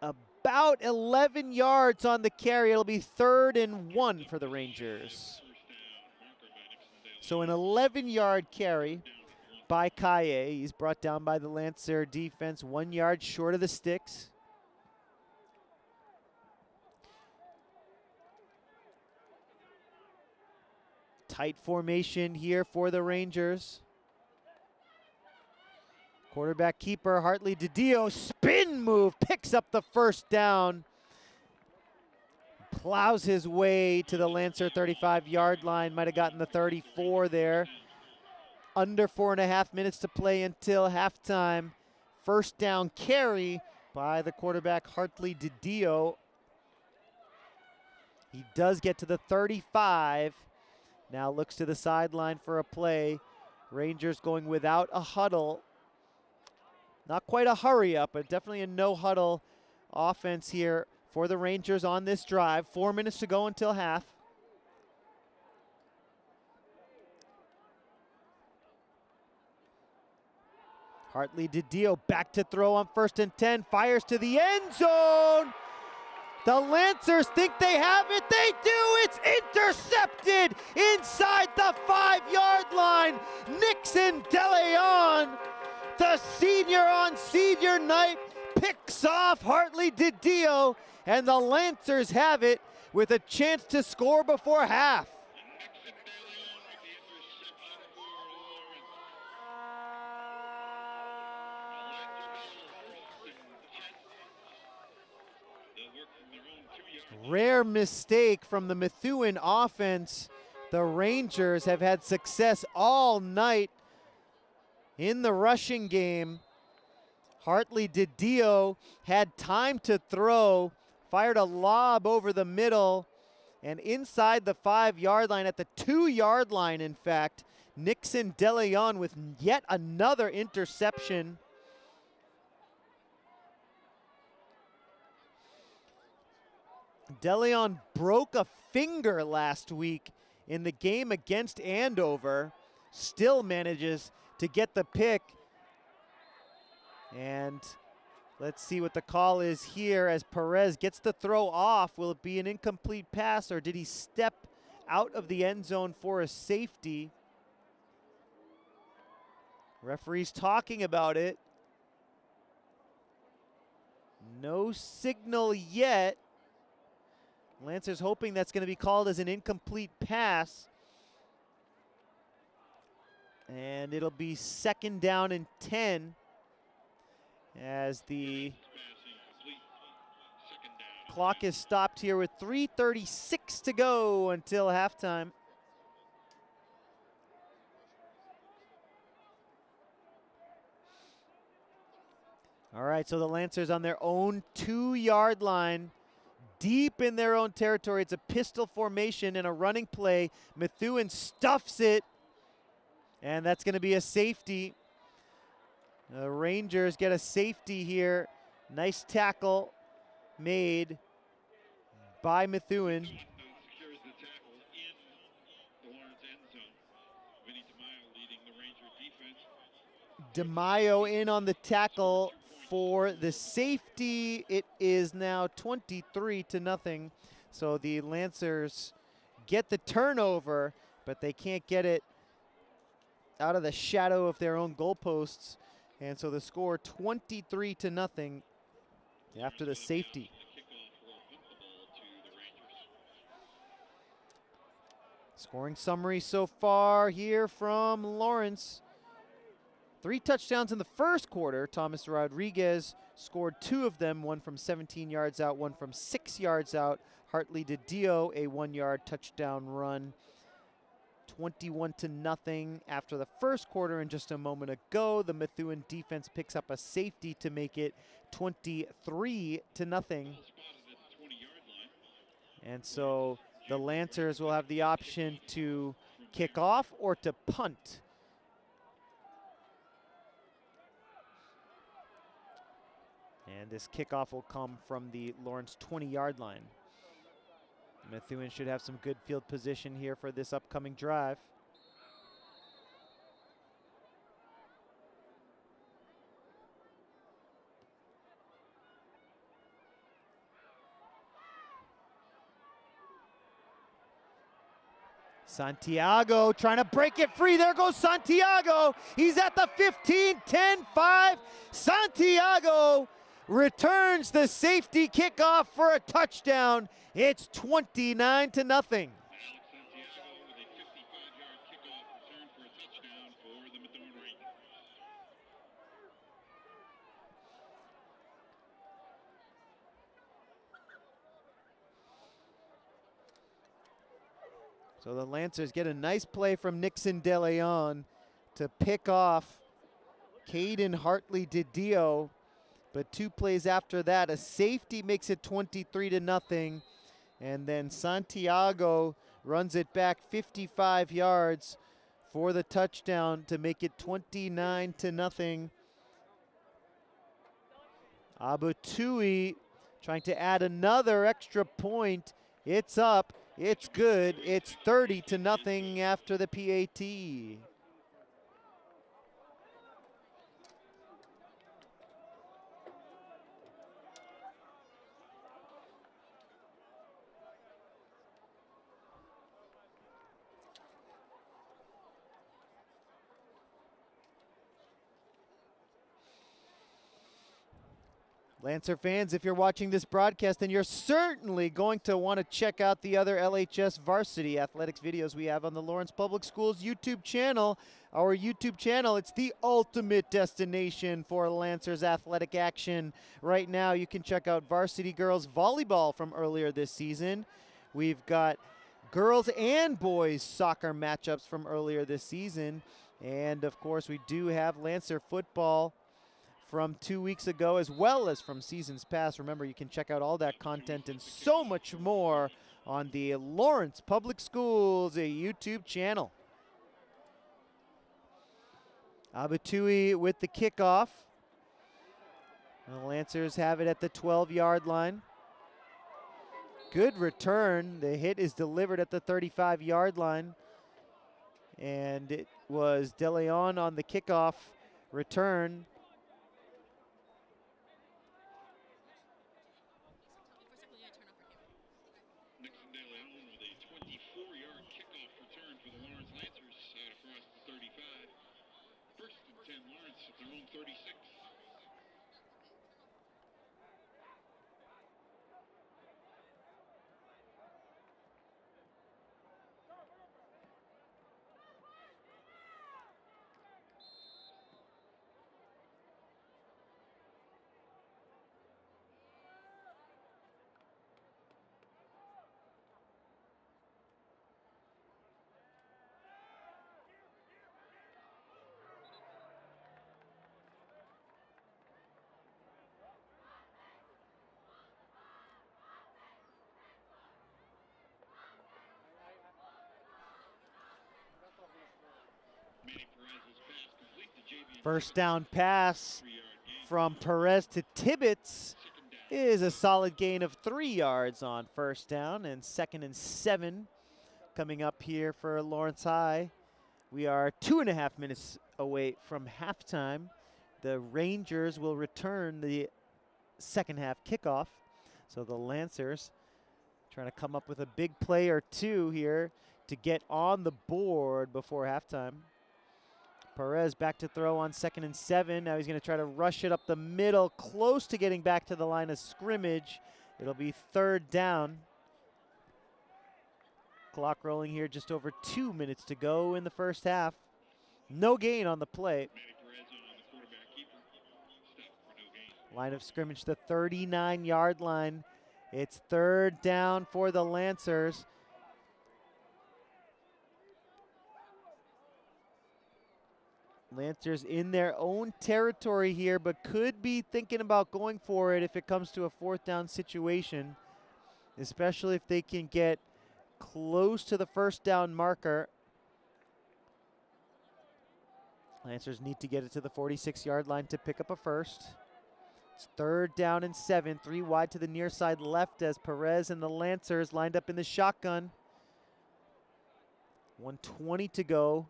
about 11 yards on the carry. It'll be 3rd and 1 for the Rangers. So an 11-yard carry by Kaye. He's brought down by the Lancer defense, 1 yard short of the sticks. Tight formation here for the Rangers. Quarterback keeper Hartley DiDio, spin move, picks up the first down. Plows his way to the Lancer 35-yard line, might have gotten the 34 there. under 4.5 minutes to play until halftime. First down carry by the quarterback, Hartley DiDio. He does get to the 35. Now looks to the sideline for a play. Rangers going without a huddle. Not quite a hurry up, but definitely a no huddle offense here for the Rangers on this drive. 4 minutes to go until half. Hartley DiDio back to throw on 1st and 10, fires to the end zone. The Lancers think they have it. They do. It's intercepted inside the 5-yard line. Nixon DeLeon, the senior on senior night, picks off Hartley DiDio, and the Lancers have it with a chance to score before half. Rare mistake from the Methuen offense. The Rangers have had success all night in the rushing game. Hartley DiDio had time to throw, fired a lob over the middle, and inside the 5-yard line, at the 2-yard line, in fact, Nixon DeLeon with yet another interception. DeLeon broke a finger last week in the game against Andover, still manages to get the pick. And let's see what the call is here as Perez gets the throw off. Will it be an incomplete pass, or did he step out of the end zone for a safety? Referee's talking about it. No signal yet. Lancers hoping that's going to be called as an incomplete pass. And it'll be 2nd down and 10 as the clock is stopped here with 3:36 to go until halftime. All right, so the Lancers on their own 2-yard line, deep in their own territory. It's a pistol formation and a running play. Methuen stuffs it, and that's going to be a safety. The Rangers get a safety here. Nice tackle made by Methuen. DeMaio in on the tackle for the safety. It is now 23-0. So the Lancers get the turnover, but they can't get it out of the shadow of their own goalposts. And so the score 23-0 after the safety. Scoring summary so far here from Lawrence. 3 touchdowns in the first quarter. Thomas Rodriguez scored 2 of them, one from 17 yards out, one from 6 yards out. Hartley DiDio, a 1-yard touchdown run. 21-0 after the first quarter, and just a moment ago, the Methuen defense picks up a safety to make it 23-0. And so the Lancers will have the option to kick off or to punt. And this kickoff will come from the Lawrence 20-yard line. Methuen should have some good field position here for this upcoming drive. Santiago trying to break it free. There goes Santiago. He's at the 15, 10, 5. Santiago returns the safety kickoff for a touchdown. It's 29-0. So the Lancers get a nice play from Nixon DeLeon to pick off Caden Hartley-Didio. But 2 plays after that, a safety makes it 23-0. And then Santiago runs it back 55 yards for the touchdown to make it 29-0. Abutui trying to add another extra point. It's up, it's good, it's 30-0 after the PAT. Lancer fans, if you're watching this broadcast, then you're certainly going to want to check out the other LHS varsity athletics videos we have on the Lawrence Public Schools YouTube channel. Our YouTube channel, it's the ultimate destination for Lancer's athletic action. Right now, you can check out varsity girls volleyball from earlier this season. We've got girls and boys soccer matchups from earlier this season. And of course, we do have Lancer football from 2 weeks ago, as well as from seasons past. Remember, you can check out all that content and so much more on the Lawrence Public Schools YouTube channel. Abutui with the kickoff. The Lancers have it at the 12-yard line. Good return. The hit is delivered at the 35-yard line. And it was De Leon on the kickoff return. First down pass from Perez to Tibbetts is a solid gain of 3 yards on first down, and 2nd and 7 coming up here for Lawrence High. We are 2.5 minutes away from halftime. The Rangers will return the second half kickoff. So the Lancers trying to come up with a big play or two here to get on the board before halftime. Perez back to throw on 2nd and 7. Now he's going to try to rush it up the middle, close to getting back to the line of scrimmage. It'll be 3rd down. Clock rolling here, just over 2 minutes to go in the first half. No gain on the play. Line of scrimmage, the 39-yard line. It's 3rd down for the Lancers. Lancers in their own territory here, but could be thinking about going for it if it comes to a 4th down situation, especially if they can get close to the 1st down marker. Lancers need to get it to the 46-yard line to pick up a first. It's 3rd down and 7, 3 wide to the near side left as Perez and the Lancers lined up in the shotgun. 1:20 to go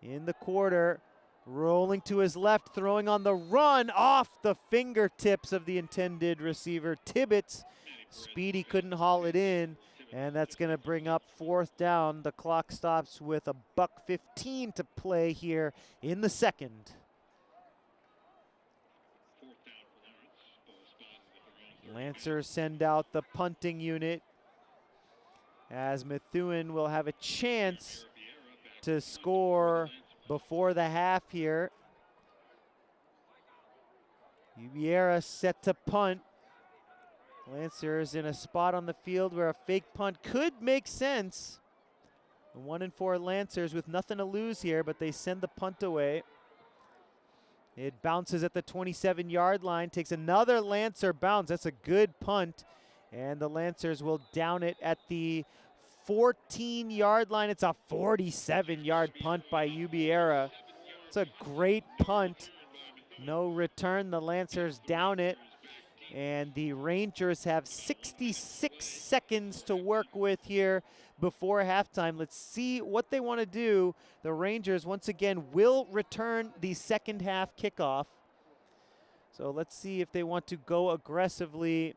in the quarter. Rolling to his left, throwing on the run off the fingertips of the intended receiver, Tibbetts. Speedy couldn't haul it in, and that's going to bring up 4th down. The clock stops with a $1:15 to play here in the second. Lancers send out the punting unit as Methuen will have a chance to score before the half here. Ubiera set to punt. Lancers in a spot on the field where a fake punt could make sense. The 1-4 Lancers with nothing to lose here, but they send the punt away. It bounces at the 27-yard line, takes another Lancer bounce. That's a good punt. And the Lancers will down it at the 14-yard line. It's a 47-yard punt by Ubiera. It's a great punt. No return. The Lancers down it. And the Rangers have 66 seconds to work with here before halftime. Let's see what they want to do. The Rangers, once again, will return the second half kickoff. So let's see if they want to go aggressively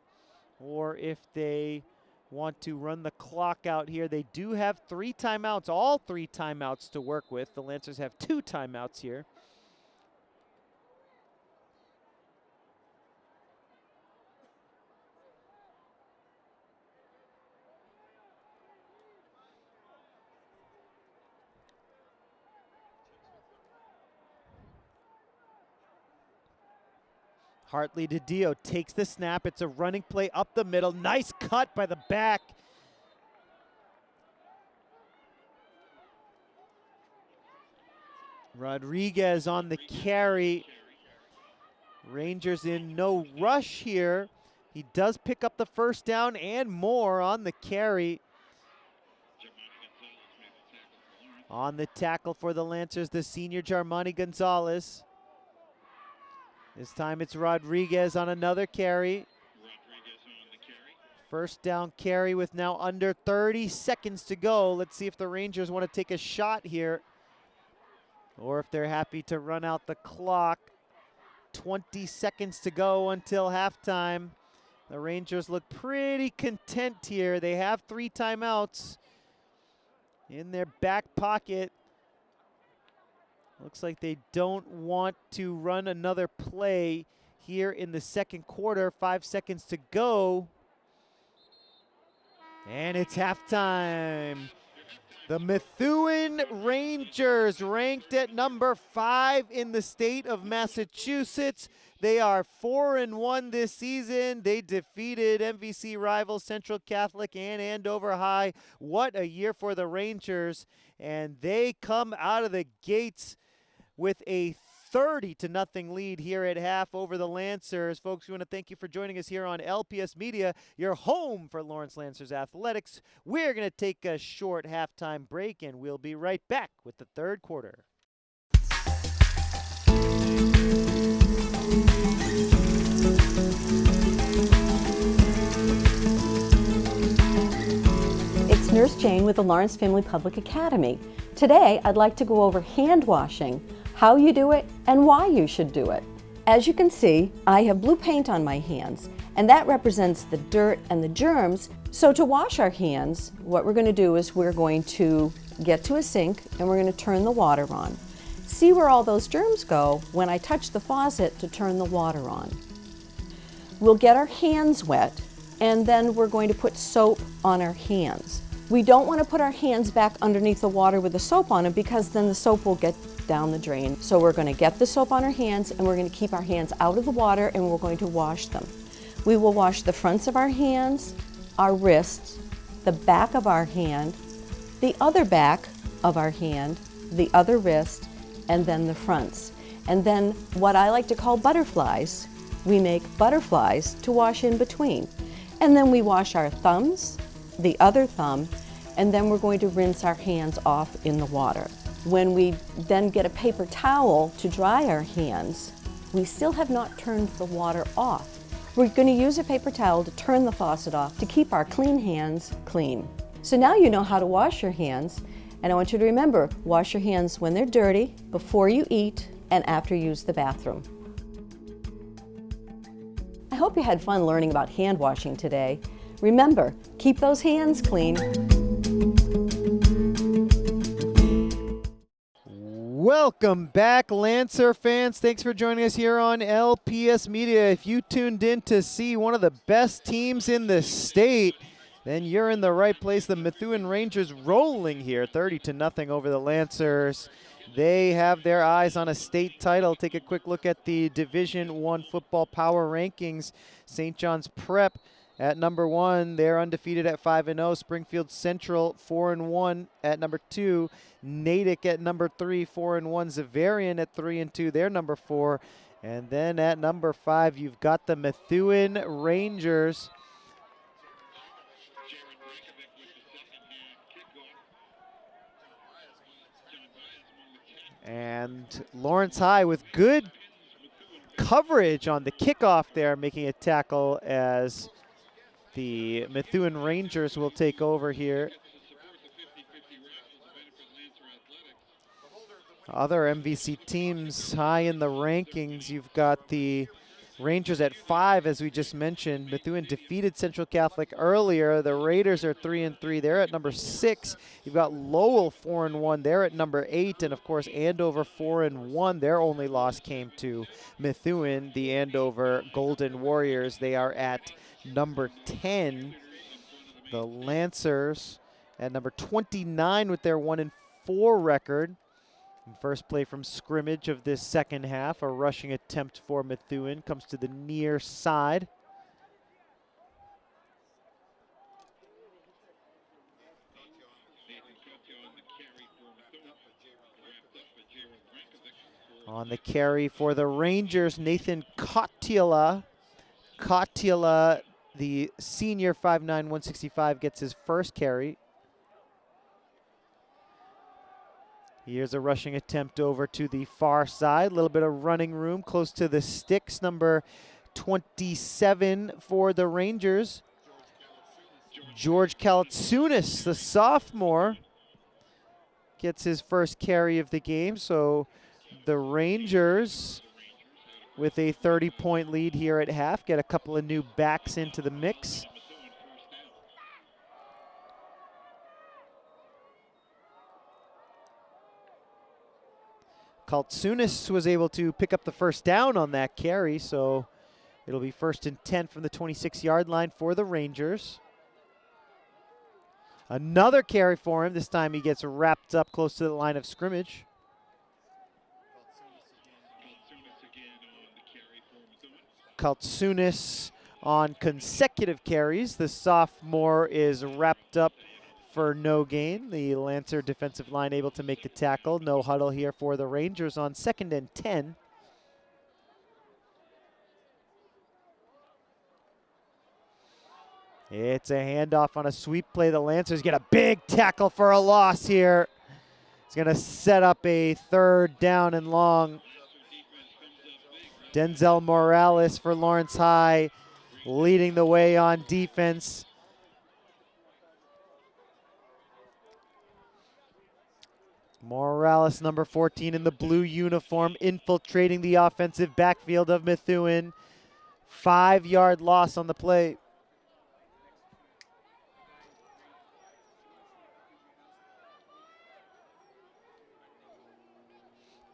or if they want to run the clock out here. They do have 3 timeouts, all 3 timeouts to work with. The Lancers have 2 timeouts here. Hartley to Dio takes the snap. It's a running play up the middle. Nice cut by the back. Rodriguez on the carry. Rangers in no rush here. He does pick up the first down and more on the carry. On the tackle for the Lancers, the senior Jarmani Gonzalez. This time it's Rodriguez on another carry. First down carry with now under 30 seconds to go. Let's see if the Rangers want to take a shot here or if they're happy to run out the clock. 20 seconds to go until halftime. The Rangers look pretty content here. They have 3 timeouts in their back pocket. Looks like they don't want to run another play here in the second quarter. 5 seconds to go. And it's halftime. The Methuen Rangers, ranked at number 5 in the state of Massachusetts. They are 4-1 this season. They defeated MVC rivals Central Catholic and Andover High. What a year for the Rangers. And they come out of the gates with a 30-0 lead here at half over the Lancers. Folks, we want to thank you for joining us here on LPS Media, your home for Lawrence Lancers athletics. We're going to take a short halftime break, and we'll be right back with the third quarter. It's Nurse Jane with the Lawrence Family Public Academy. Today, I'd like to go over hand washing, how you do it, and why you should do it. As you can see, I have blue paint on my hands, and that represents the dirt and the germs. So to wash our hands, what we're going to do is we're going to get to a sink and we're going to turn the water on. See where all those germs go when I touch the faucet to turn the water on. We'll get our hands wet, and then we're going to put soap on our hands. We don't want to put our hands back underneath the water with the soap on it because then the soap will get down the drain. So we're going to get the soap on our hands and we're going to keep our hands out of the water and we're going to wash them. We will wash the fronts of our hands, our wrists, the back of our hand, the other back of our hand, the other wrist, and then the fronts. And then what I like to call butterflies, we make butterflies to wash in between. And then we wash our thumbs, the other thumb, and then we're going to rinse our hands off in the water. When we then get a paper towel to dry our hands, we still have not turned the water off. We're going to use a paper towel to turn the faucet off to keep our clean hands clean. So now you know how to wash your hands, and I want you to remember, wash your hands when they're dirty, before you eat, and after you use the bathroom. I hope you had fun learning about hand washing today. Remember, keep those hands clean. Welcome back, Lancer fans. Thanks for joining us here on LPS Media. If you tuned in to see one of the best teams in the state, then you're in the right place. The Methuen Rangers rolling here, 30-0 over the Lancers. They have their eyes on a state title. Take a quick look at the Division I football power rankings. St. John's Prep at number 1. They're undefeated at 5-0. Springfield Central 4-1 at number 2. Natick at number 3, 4-1. Xaverian at 3-2. They're number 4. And then at number 5, you've got the Methuen Rangers. And Lawrence High with good coverage on the kickoff there, making a tackle as the Methuen Rangers will take over here. Other MVC teams high in the rankings, you've got the Rangers at 5, as we just mentioned. Methuen defeated Central Catholic earlier. The Raiders are 3-3. They're at number 6. You've got Lowell 4-1. They're at number 8. And, of course, Andover 4-1. Their only loss came to Methuen, the Andover Golden Warriors. They are at number 10. The Lancers at number 29 with their 1-4 record. And first play from scrimmage of this second half, a rushing attempt for Methuen comes to the near side. On the carry for the Rangers, Nathan Kotila. Kotila, the senior 5'9", 165, gets his first carry. Here's a rushing attempt over to the far side. A little bit of running room close to the sticks. Number 27 for the Rangers. George Kalatsunis, the sophomore, gets his first carry of the game. So the Rangers, with a 30-point lead here at half, get a couple of new backs into the mix. Kaltsunis was able to pick up the first down on that carry, so it'll be 1st and 10 from the 26-yard line for the Rangers. Another carry for him. This time he gets wrapped up close to the line of scrimmage. Kaltsunis on consecutive carries. The sophomore is wrapped up for no gain. The Lancer defensive line able to make the tackle. No huddle here for the Rangers on 2nd and 10. It's a handoff on a sweep play. The Lancers get a big tackle for a loss here. It's going to set up a 3rd down and long. Denzel Morales for Lawrence High leading the way on defense. Morales, number 14 in the blue uniform, infiltrating the offensive backfield of Methuen. 5-yard loss on the play.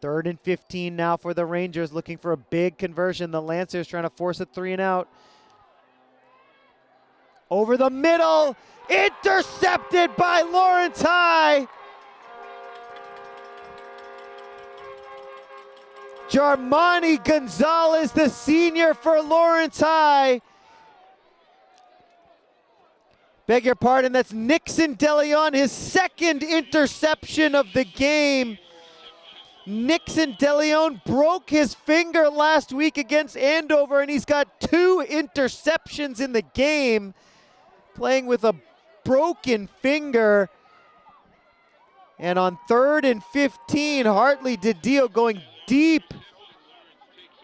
Third and 15 now for the Rangers, looking for a big conversion. The Lancers trying to force a 3-and-out. Over the middle, intercepted by Lawrence High. Jarmani Gonzalez, the senior for Lawrence High. Beg your pardon, that's Nixon DeLeon, his 2nd interception of the game. Nixon DeLeon broke his finger last week against Andover, and he's got 2 interceptions in the game, playing with a broken finger. And on 3rd and 15, Hartley DiDio going deep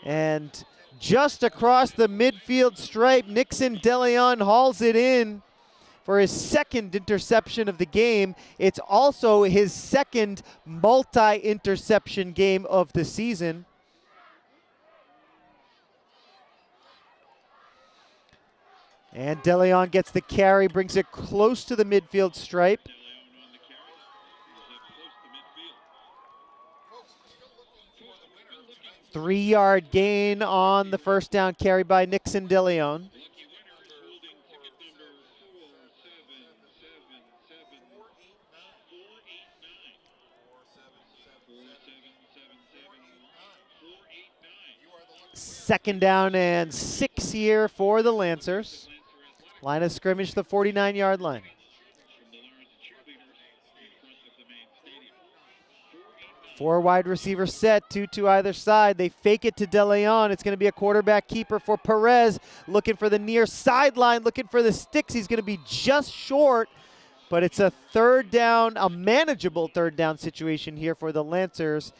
and just across the midfield stripe. Nixon DeLeon hauls it in for his 2nd interception of the game. It's also his 2nd multi-interception game of the season. And DeLeon gets the carry, brings it close to the midfield stripe. Three-yard gain on the first down carry by Nixon DeLeon. Second down and 6 here for the Lancers. Line of scrimmage, the 49-yard line. Four wide receiver set, two to either side. They fake it to DeLeon. It's going to be a quarterback keeper for Perez. Looking for the near sideline, looking for the sticks. He's going to be just short, but it's a third down, a manageable third down situation here for the Lancers,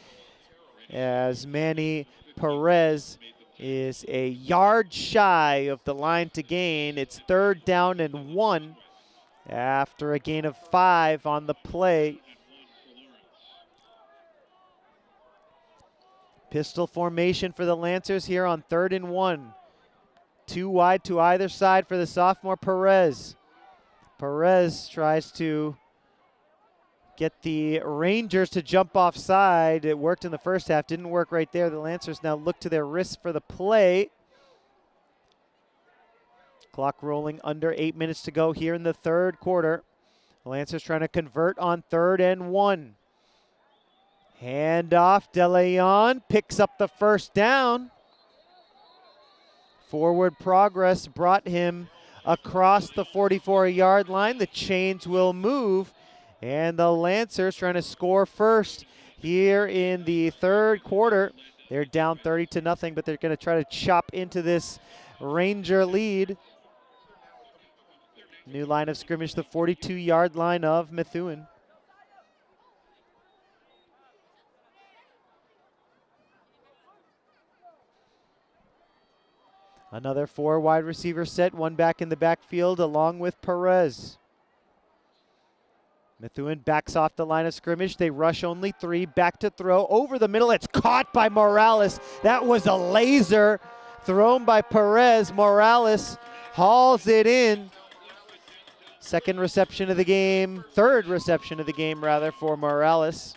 as Manny Perez is a yard shy of the line to gain. It's 3rd down and 1 after a gain of 5 on the play. Pistol formation for the Lancers here on 3rd and 1. 2 wide to either side for the sophomore Perez. Perez tries to get the Rangers to jump offside. It worked in the first half, didn't work right there. The Lancers now look to their wrists for the play. Clock rolling, under 8 minutes to go here in the 3rd quarter. The Lancers trying to convert on 3rd and 1. Hand off, DeLeon picks up the 1st down. Forward progress brought him across the 44-yard line. The chains will move, and the Lancers trying to score first here in the 3rd quarter. They're down 30-0, but they're going to try to chop into this Ranger lead. New line of scrimmage, the 42-yard line of Methuen. Another 4 wide receiver set, 1 back in the backfield along with Perez. Methuen backs off the line of scrimmage. They rush only 3, back to throw, over the middle. It's caught by Morales. That was a laser thrown by Perez. Morales hauls it in. 2nd reception of the game, 3rd reception of the game rather for Morales.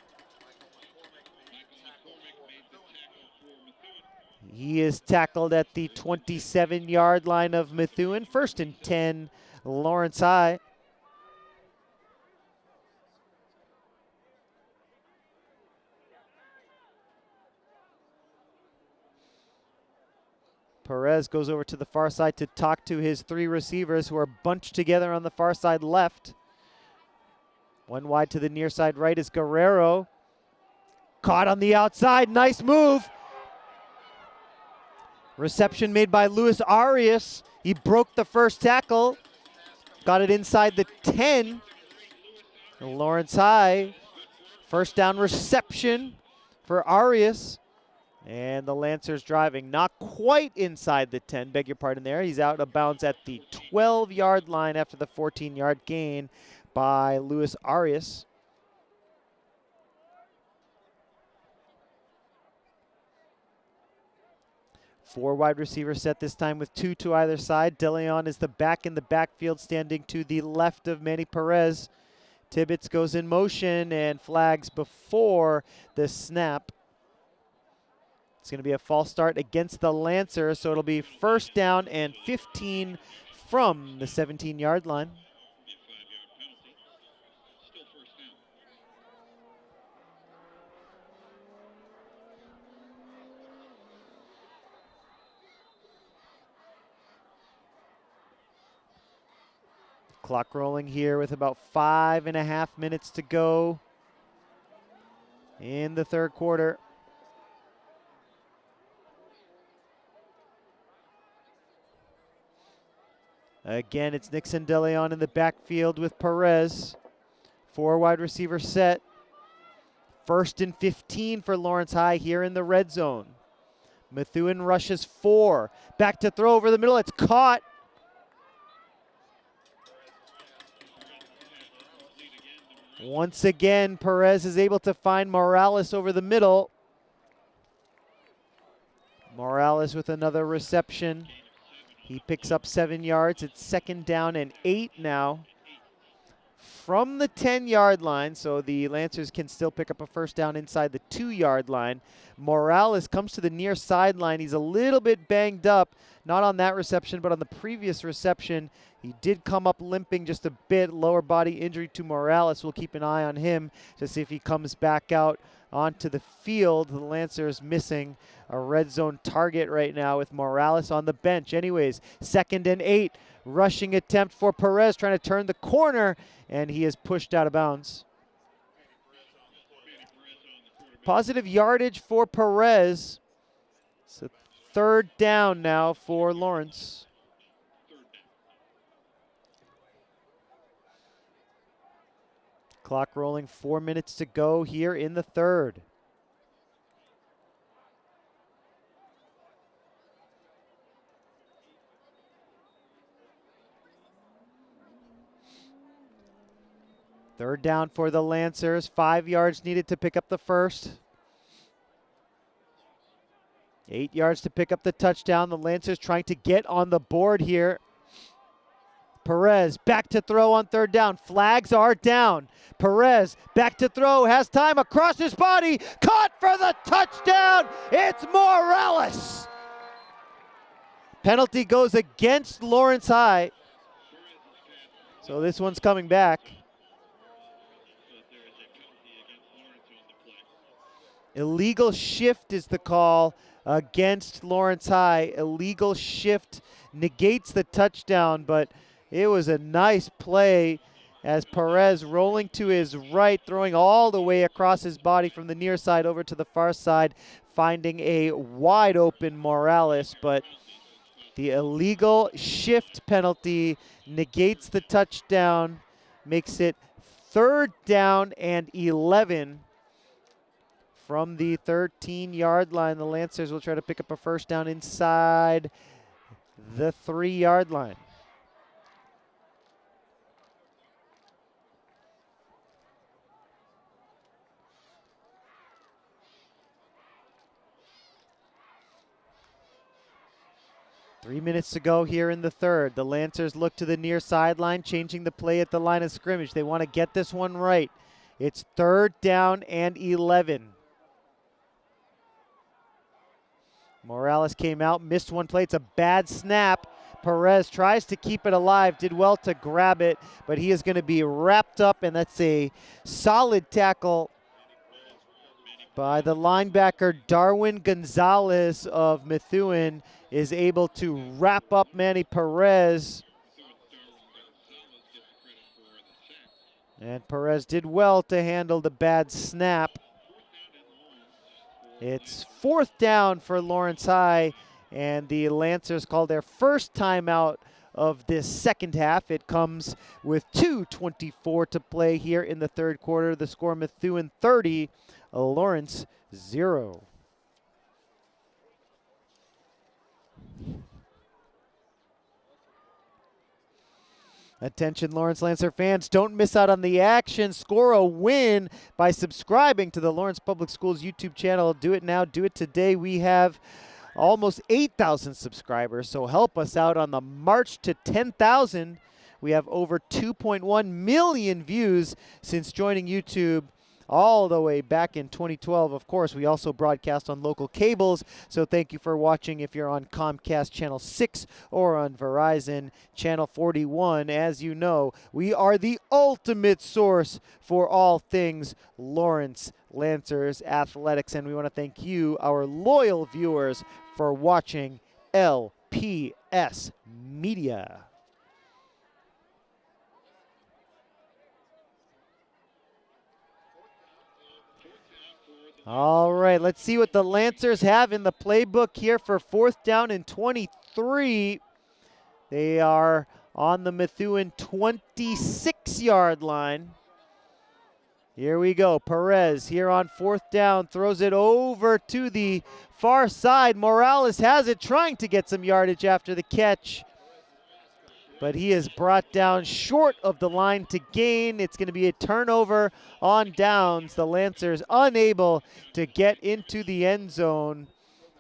He is tackled at the 27-yard line of Methuen. 1st and 10, Lawrence High. Perez goes over to the far side to talk to his 3 receivers who are bunched together on the far side left. 1 wide to the near side right is Guerrero. Caught on the outside, nice move. Reception made by Luis Arias. He broke the 1st tackle. Got it inside the 10. Lawrence High. 1st down reception for Arias. And the Lancers driving not quite inside the 10. Beg your pardon there. He's out of bounds at the 12-yard line after the 14-yard gain by Luis Arias. Four wide receiver set this time with 2 to either side. DeLeon is the back in the backfield, standing to the left of Manny Perez. Tibbetts goes in motion and flags before the snap. It's going to be a false start against the Lancers, so it'll be 1st down and 15 from the 17-yard line. Clock rolling here with about 5.5 minutes to go in the 3rd quarter. Again, it's Nixon DeLeon in the backfield with Perez. 4 wide receiver set. 1st and 15 for Lawrence High here in the red zone. Methuen rushes 4. Back to throw over the middle. It's caught. Once again, Perez is able to find Morales over the middle. Morales with another reception. He picks up 7 yards. It's 2nd down and 8 now from the 10-yard line, so the Lancers can still pick up a 1st down inside the 2-yard line. Morales comes to the near sideline. He's a little bit banged up, not on that reception, but on the previous reception. He did come up limping just a bit, lower body injury to Morales. We'll keep an eye on him to see if he comes back out onto the field. The Lancers missing a red zone target right now with Morales on the bench. Anyways, 2nd and 8. rushing attempt for Perez, trying to turn the corner, and he is pushed out of bounds. Positive yardage for Perez. It's a 3rd down now for Lawrence. Clock rolling, 4 minutes to go here in the 3rd. Third down for the Lancers. 5 yards needed to pick up the first. 8 yards to pick up the touchdown. The Lancers trying to get on the board here. Perez back to throw on 3rd down. Flags are down. Perez back to throw, has time across his body. Caught for the touchdown. It's Morales. Penalty goes against Lawrence High. So this one's coming back. Illegal shift is the call against Lawrence High. Illegal shift negates the touchdown, but it was a nice play as Perez rolling to his right, throwing all the way across his body from the near side over to the far side, finding a wide open Morales, but the illegal shift penalty negates the touchdown, makes it 3rd down and 11. From the 13-yard line, the Lancers will try to pick up a 1st down inside the 3-yard line. Three minutes to go here in the 3rd. The Lancers look to the near sideline, changing the play at the line of scrimmage. They want to get this one right. It's 3rd down and 11. Morales came out, missed one play. It's a bad snap. Perez tries to keep it alive, did well to grab it, but he is going to be wrapped up, and that's a solid tackle by the linebacker. Darwin Gonzalez of Methuen is able to wrap up Manny Perez. And Perez did well to handle the bad snap. It's 4th down for Lawrence High, and the Lancers call their first timeout of this 2nd half. It comes with 2:24 to play here in the 3rd quarter. The score: Methuen 30, Lawrence 0. Attention Lawrence Lancer fans, don't miss out on the action. Score a win by subscribing to the Lawrence Public Schools YouTube channel. Do it now, do it today. We have almost 8,000 subscribers, so help us out on the march to 10,000. We have over 2.1 million views since joining YouTube all the way back in 2012. Of course, we also broadcast on local cables, so thank you for watching if you're on Comcast Channel 6 or on Verizon Channel 41. As you know, we are the ultimate source for all things Lawrence Lancers athletics, and we want to thank you, our loyal viewers, for watching LPS Media. All right, let's see what the Lancers have in the playbook here for 4th down and 23. They are on the Methuen 26-yard line. Here we go. Perez here on 4th down, throws it over to the far side. Morales has it, trying to get some yardage after the catch, but he is brought down short of the line to gain. It's going to be a turnover on downs. The Lancers unable to get into the end zone,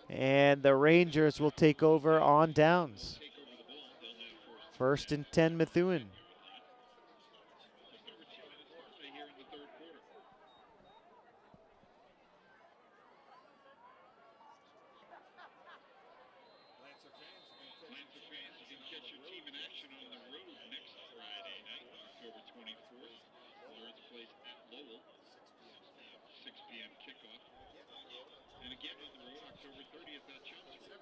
and the Rangers will take over on downs. 1st and 10 Methuen. Again on the road, October 30th at Chelsea. But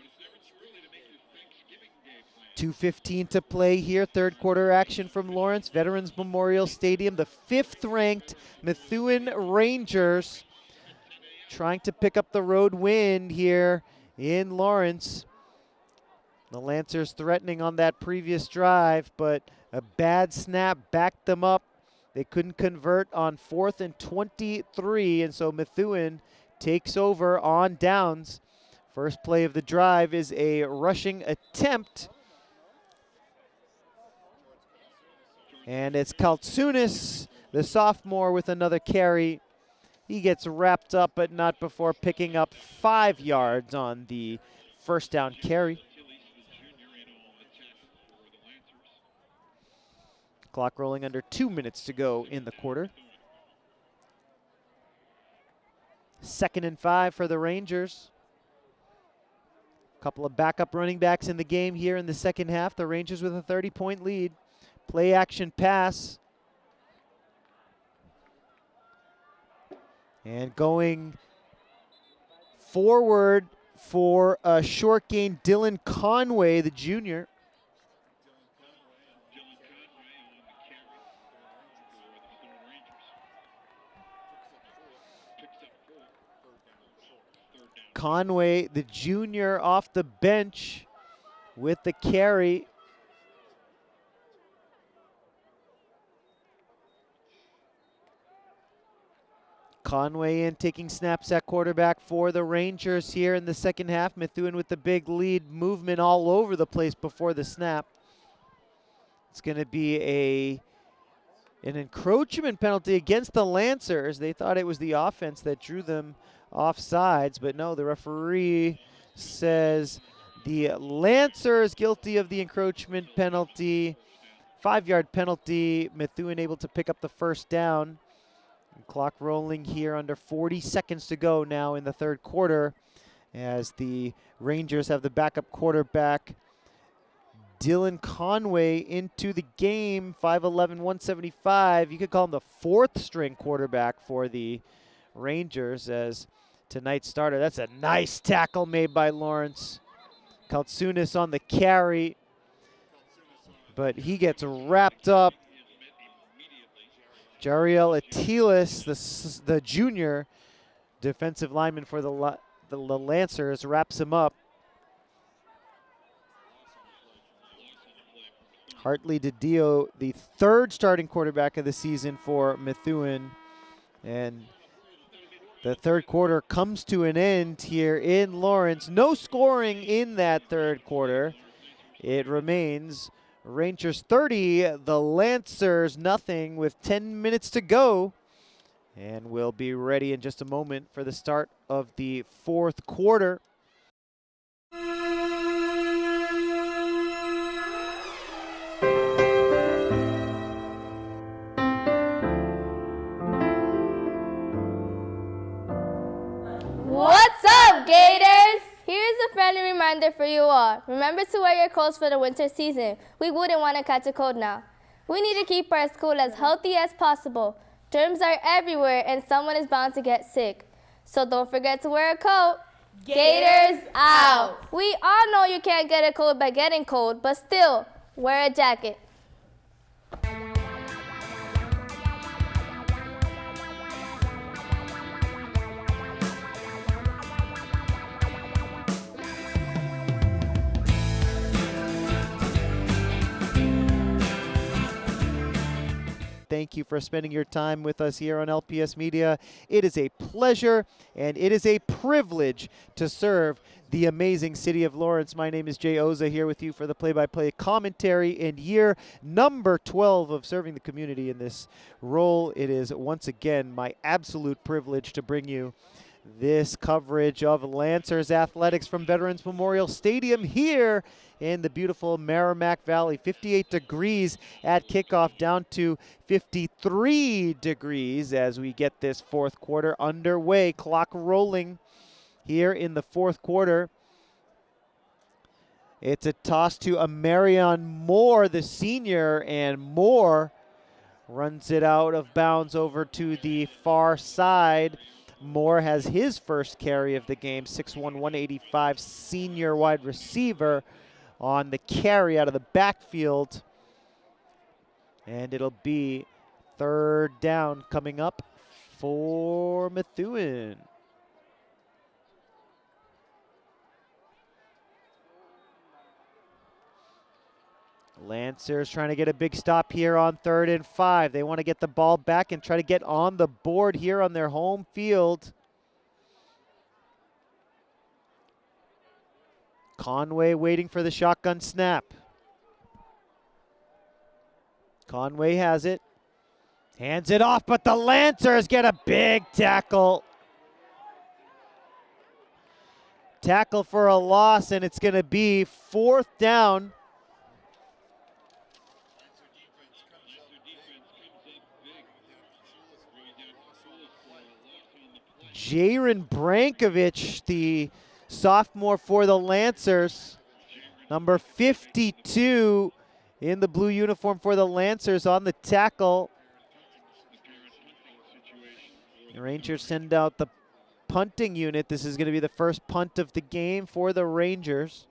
it's never too early to make your Thanksgiving 2:15 to play here, third quarter action from Lawrence Veterans Memorial Stadium. The 5th-ranked Methuen Rangers trying to pick up the road win here in Lawrence. The Lancers threatening on that previous drive, but a bad snap backed them up. They couldn't convert on 4th and 23, and so Methuen takes over on downs. First play of the drive is a rushing attempt. And it's Kaltsunis, the sophomore, with another carry. He gets wrapped up, but not before picking up 5 yards on the first down carry. Clock rolling under 2 minutes to go in the quarter. 2nd and 5 for the Rangers. Couple of backup running backs in the game here in the second half. The Rangers with a 30-point lead. Play action pass. And going forward for a short gain, Dylan Conway, the junior. Conway, the junior, off the bench with the carry. Conway in, taking snaps at quarterback for the Rangers here in the second half. Methuen with the big lead, movement all over the place before the snap. It's going to be an encroachment penalty against the Lancers. They thought it was the offense that drew them off sides, but no, the referee says the Lancers guilty of the encroachment penalty. 5-yard penalty. Methuen able to pick up the first down. Clock rolling here under 40 seconds to go now in the third quarter as the Rangers have the backup quarterback Dylan Conway into the game. 5'11", 175. You could call him the 4th-string quarterback for the Rangers as tonight's starter. That's a nice tackle made by Lawrence. Kaltsunis on the carry, but he gets wrapped up. Jariel Atilis, the junior defensive lineman for the Lancers, wraps him up. Hartley DiDio, the 3rd starting quarterback of the season for Methuen. And the third quarter comes to an end here in Lawrence. No scoring in that third quarter. It remains Rangers 30, the Lancers nothing with 10 minutes to go. And we'll be ready in just a moment for the start of the fourth quarter. What's up, Gators? Here's a friendly reminder for you all. Remember to wear your coats for the winter season. We wouldn't want to catch a cold now. We need to keep our school as healthy as possible. Germs are everywhere and someone is bound to get sick. So don't forget to wear a coat. Gators out. We all know you can't get a cold by getting cold, but still, wear a jacket. Thank you for spending your time with us here on LPS Media. It is a pleasure and it is a privilege to serve the amazing city of Lawrence. My name is Jay Oza here with you for the play-by-play commentary in year number 12 of serving the community in this role. It is once again my absolute privilege to bring you this coverage of Lancers athletics from Veterans Memorial Stadium here in the beautiful Merrimack Valley. 58 degrees at kickoff, down to 53 degrees as we get this fourth quarter underway. Clock rolling here in the fourth quarter. It's a toss to Amarion Moore, the senior, and Moore runs it out of bounds over to the far side. Moore has his first carry of the game, 6'1", 185 senior wide receiver on the carry out of the backfield. And it'll be 3rd down coming up for Methuen. Lancers trying to get a big stop here on 3rd and 5. They want to get the ball back and try to get on the board here on their home field. Conway waiting for the shotgun snap. Conway has it. Hands it off, but the Lancers get a big tackle. Tackle for a loss, and it's going to be 4th down. Jaron Brankovich, the sophomore for the Lancers, number 52 in the blue uniform for the Lancers on the tackle. The Rangers send out the punting unit. This is going to be the first punt of the game for the Rangers.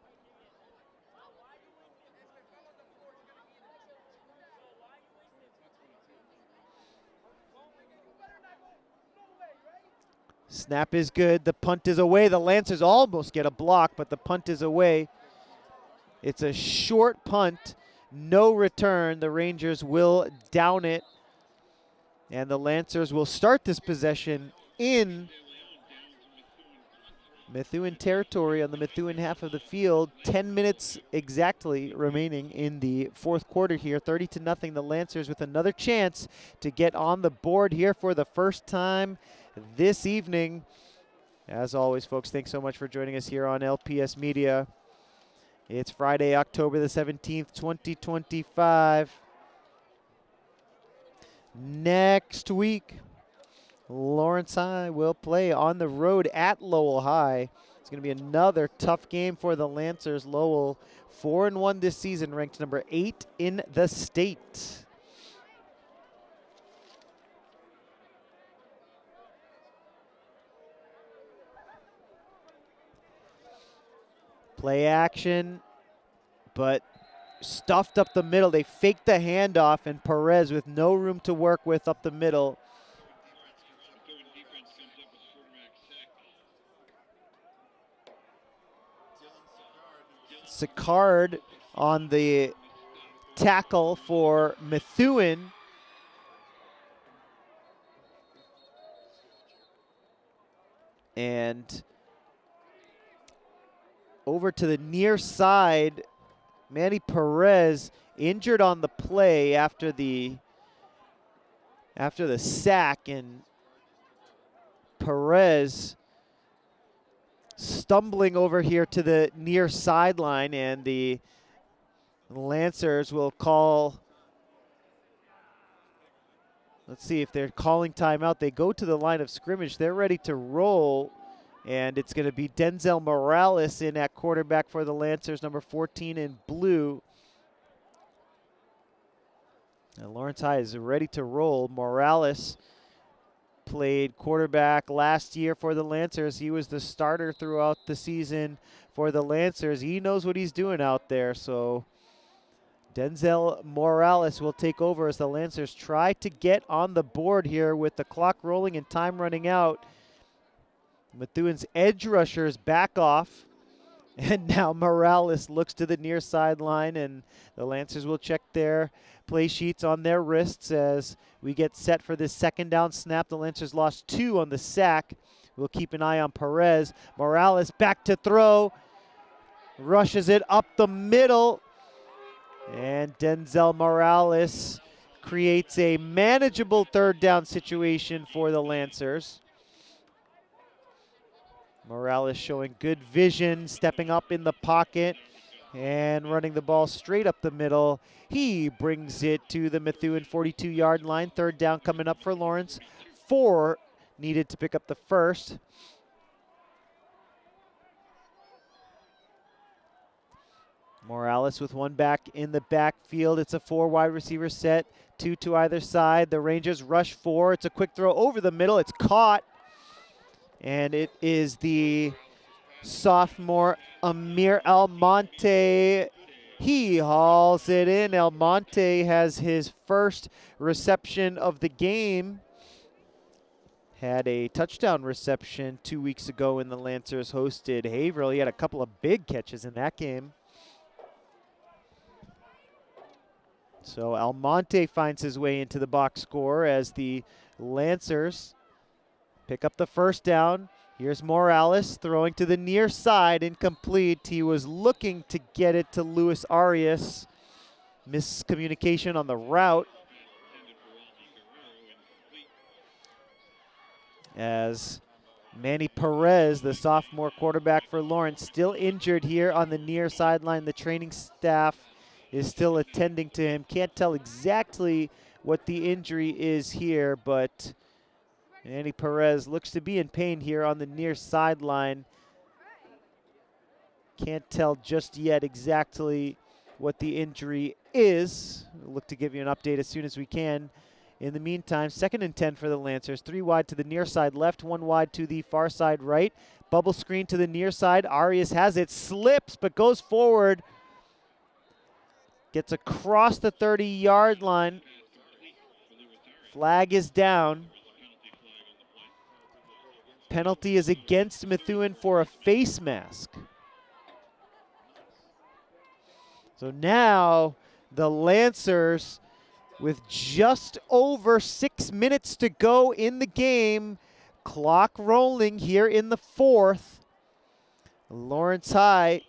Snap is good. The punt is away. The Lancers almost get a block, but the punt is away. It's a short punt, no return. The Rangers will down it, and the Lancers will start this possession in Methuen territory on the Methuen half of the field. 10 minutes exactly remaining in the 4th quarter here. 30-0. The Lancers with another chance to get on the board here for the first time this evening. As always, folks, thanks so much for joining us here on LPS Media. It's Friday, October the 17th, 2025. Next week, Lawrence High will play on the road at Lowell High. It's going to be another tough game for the Lancers. Lowell 4-1 this season, ranked number 8 in the state. Play action, but stuffed up the middle. They faked the handoff, and Perez with no room to work with up the middle. Sicard on the tackle for Methuen. And over to the near side, Manny Perez injured on the play after the sack, and Perez stumbling over here to the near sideline, and the Lancers will call, let's see if they're calling timeout. They go to the line of scrimmage. They're ready to roll. And it's going to be Denzel Morales in at quarterback for the Lancers, number 14 in blue. And Lawrence High is ready to roll. Morales played quarterback last year for the Lancers. He was the starter throughout the season for the Lancers. He knows what he's doing out there. So Denzel Morales will take over as the Lancers try to get on the board here with the clock rolling and time running out. Methuen's edge rushers back off, and now Morales looks to the near sideline, and the Lancers will check their play sheets on their wrists as we get set for this 2nd down snap. The Lancers lost 2 on the sack. We'll keep an eye on Perez. Morales back to throw, rushes it up the middle, and Denzel Morales creates a manageable 3rd down situation for the Lancers. Morales showing good vision, stepping up in the pocket and running the ball straight up the middle. He brings it to the Methuen 42-yard line. 3rd down coming up for Lawrence. 4 needed to pick up the first. Morales with 1 back in the backfield. It's a 4 wide receiver set, 2 to either side. The Rangers rush 4. It's a quick throw over the middle. It's caught. And it is the sophomore Amir Almonte He hauls it in. Almonte has his first reception of the game. Had a touchdown reception 2 weeks ago when the Lancers hosted Haverhill. He had a couple of big catches in that game. So Almonte finds his way into the box score as the Lancers pick up the first down. Here's Morales throwing to the near side, incomplete. He was looking to get it to Luis Arias. Miscommunication on the route. As Manny Perez, the sophomore quarterback for Lawrence, still injured here on the near sideline. The training staff is still attending to him. Can't tell exactly what the injury is here, but Manny Perez looks to be in pain here on the near sideline. Can't tell just yet exactly what the injury is. We'll look to give you an update as soon as we can. In the meantime, 2nd and 10 for the Lancers. 3 wide to the near side left, 1 wide to the far side right. Bubble screen to the near side. Arias has it, slips, but goes forward. Gets across the 30-yard line. Flag is down. Penalty is against Methuen for a face mask. So now the Lancers, with just over 6 minutes to go in the game, clock rolling here in the 4th. Lawrence High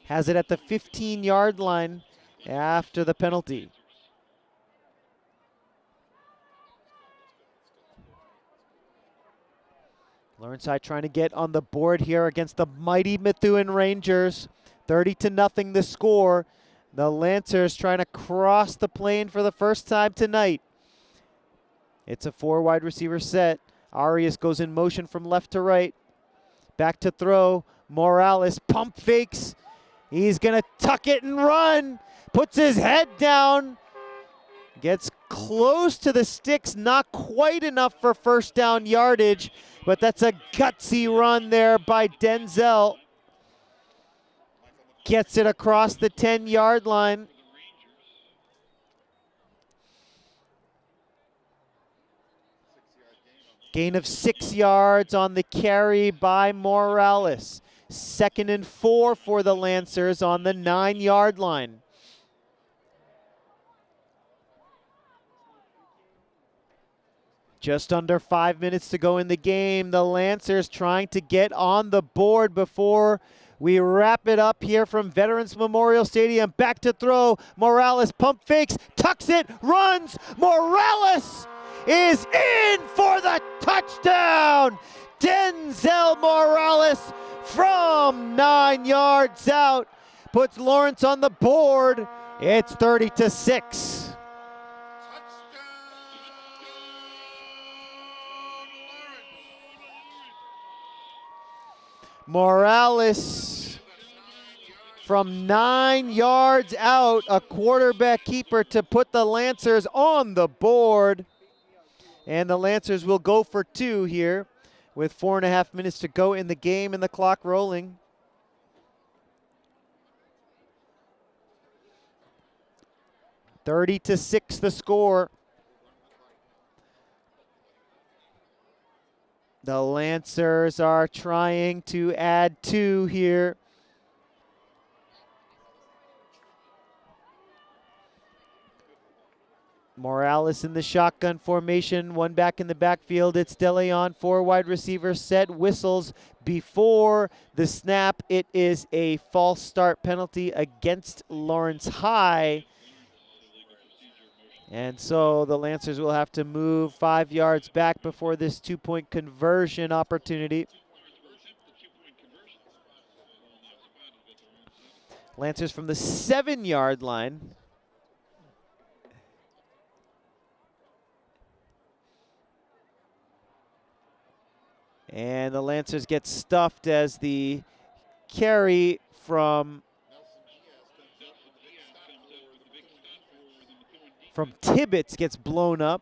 has it at the 15-yard line after the penalty. Lawrence High trying to get on the board here against the mighty Methuen Rangers. 30-0 the score. The Lancers trying to cross the plane for the first time tonight. It's a 4 wide receiver set. Arias goes in motion from left to right. Back to throw. Morales pump fakes. He's going to tuck it and run. Puts his head down. Gets close to the sticks. Not quite enough for first down yardage. But that's a gutsy run there by Denzel. Gets it across the 10-yard line. Gain of 6 yards on the carry by Morales. 2nd and 4 for the Lancers on the 9-yard line. Just under 5 minutes to go in the game. The Lancers trying to get on the board before we wrap it up here from Veterans Memorial Stadium. Back to throw. Morales pump fakes, tucks it, runs. Morales is in for the touchdown. Denzel Morales from 9 yards out puts Lawrence on the board. It's 30-6. Morales from 9 yards out, a quarterback keeper to put the Lancers on the board. And the Lancers will go for 2 here with 4.5 minutes to go in the game and the clock rolling. (30-6) the score. The Lancers are trying to add 2 here. Morales in the shotgun formation, 1 back in the backfield. It's DeLeon, 4 wide receiver set, whistles before the snap. It is a false start penalty against Lawrence High. And so the Lancers will have to move 5 yards back before this 2-point conversion opportunity. Lancers from the 7-yard line. And the Lancers get stuffed as the carry from Tibbetts gets blown up.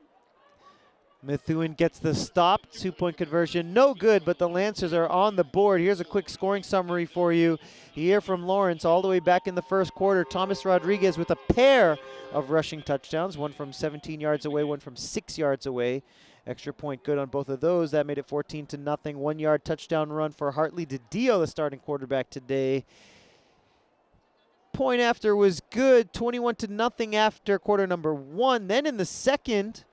Methuen gets the stop, 2-point conversion, no good, but the Lancers are on the board. Here's a quick scoring summary for you. Here from Lawrence all the way back in the first quarter. Thomas Rodriguez with a pair of rushing touchdowns, one from 17 yards away, one from 6 yards away. Extra point good on both of those. That made it 14-0. 1 yard touchdown run for Hartley DiDio, the starting quarterback today. Point after was good, 21-0 after quarter number 1. Then in the second,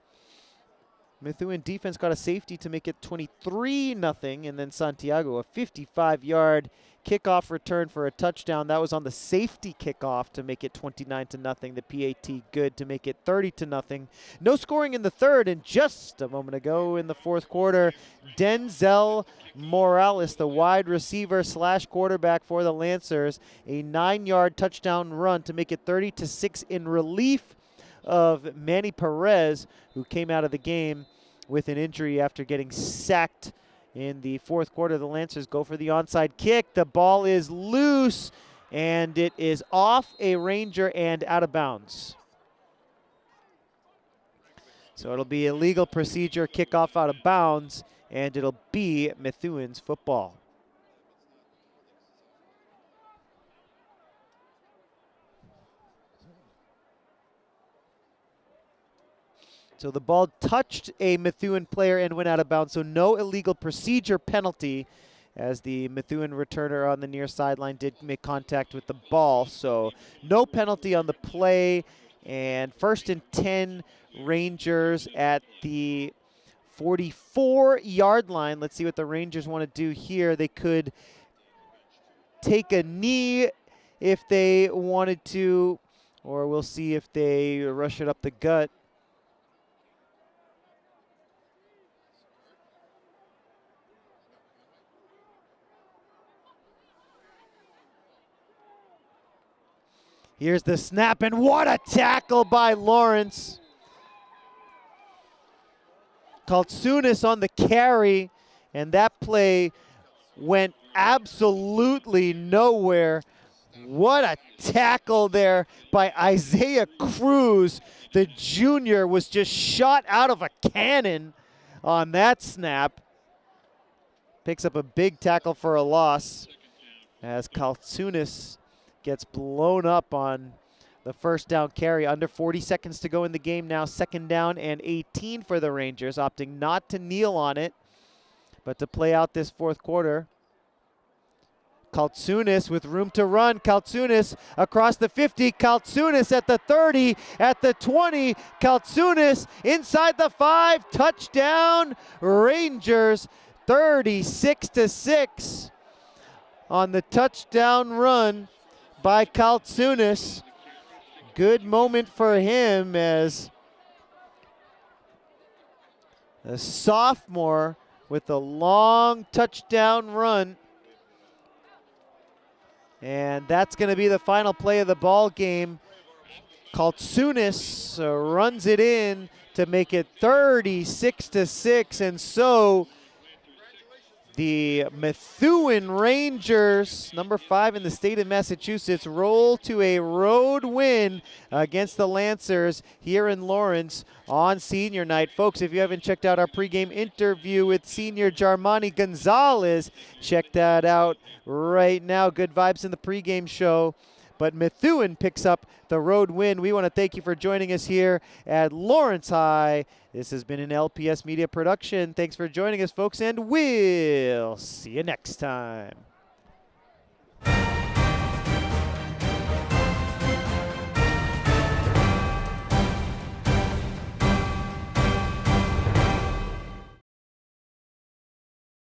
Methuen defense got a safety to make it 23-0, and then Santiago, a 55-yard kickoff return for a touchdown. That was on the safety kickoff to make it 29-0. The PAT good to make it 30-0. No scoring in the third, and just a moment ago in the fourth quarter, Denzel Morales, the wide receiver / quarterback for the Lancers, a 9-yard touchdown run to make it 30-6 in relief of Manny Perez, who came out of the game with an injury after getting sacked in the fourth quarter. The Lancers go for the onside kick. The ball is loose, and it is off a Ranger and out of bounds. So it'll be a legal procedure, kickoff out of bounds, and it'll be Methuen's football. So the ball touched a Methuen player and went out of bounds, so no illegal procedure penalty, as the Methuen returner on the near sideline did make contact with the ball. So no penalty on the play, and 1st and 10 Rangers at the 44-yard line. Let's see what the Rangers want to do here. They could take a knee if they wanted to, or we'll see if they rush it up the gut. Here's the snap, and what a tackle by Lawrence. Kaltsunis on the carry, and that play went absolutely nowhere. What a tackle there by Isaiah Cruz. The junior was just shot out of a cannon on that snap. Picks up a big tackle for a loss as Kaltsunis gets blown up on the first down carry. Under 40 seconds to go in the game now. 2nd down and 18 for the Rangers, opting not to kneel on it, but to play out this fourth quarter. Kaltsunis with room to run. Kaltsunis across the 50. Kaltsunis at the 30, at the 20. Kaltsunis inside the 5. Touchdown Rangers, 36-6 on the touchdown run by Kaltsunis. Good moment for him as a sophomore with a long touchdown run. And that's going to be the final play of the ball game. Kaltsunis runs it in to make it 36-6, and so the Methuen Rangers, number 5 in the state of Massachusetts, roll to a road win against the Lancers here in Lawrence on senior night. Folks, if you haven't checked out our pregame interview with senior Jarmani Gonzalez, check that out right now. Good vibes in the pregame show. But Methuen picks up the road win. We want to thank you for joining us here at Lawrence High. This has been an LPS Media production. Thanks for joining us, folks, and we'll see you next time.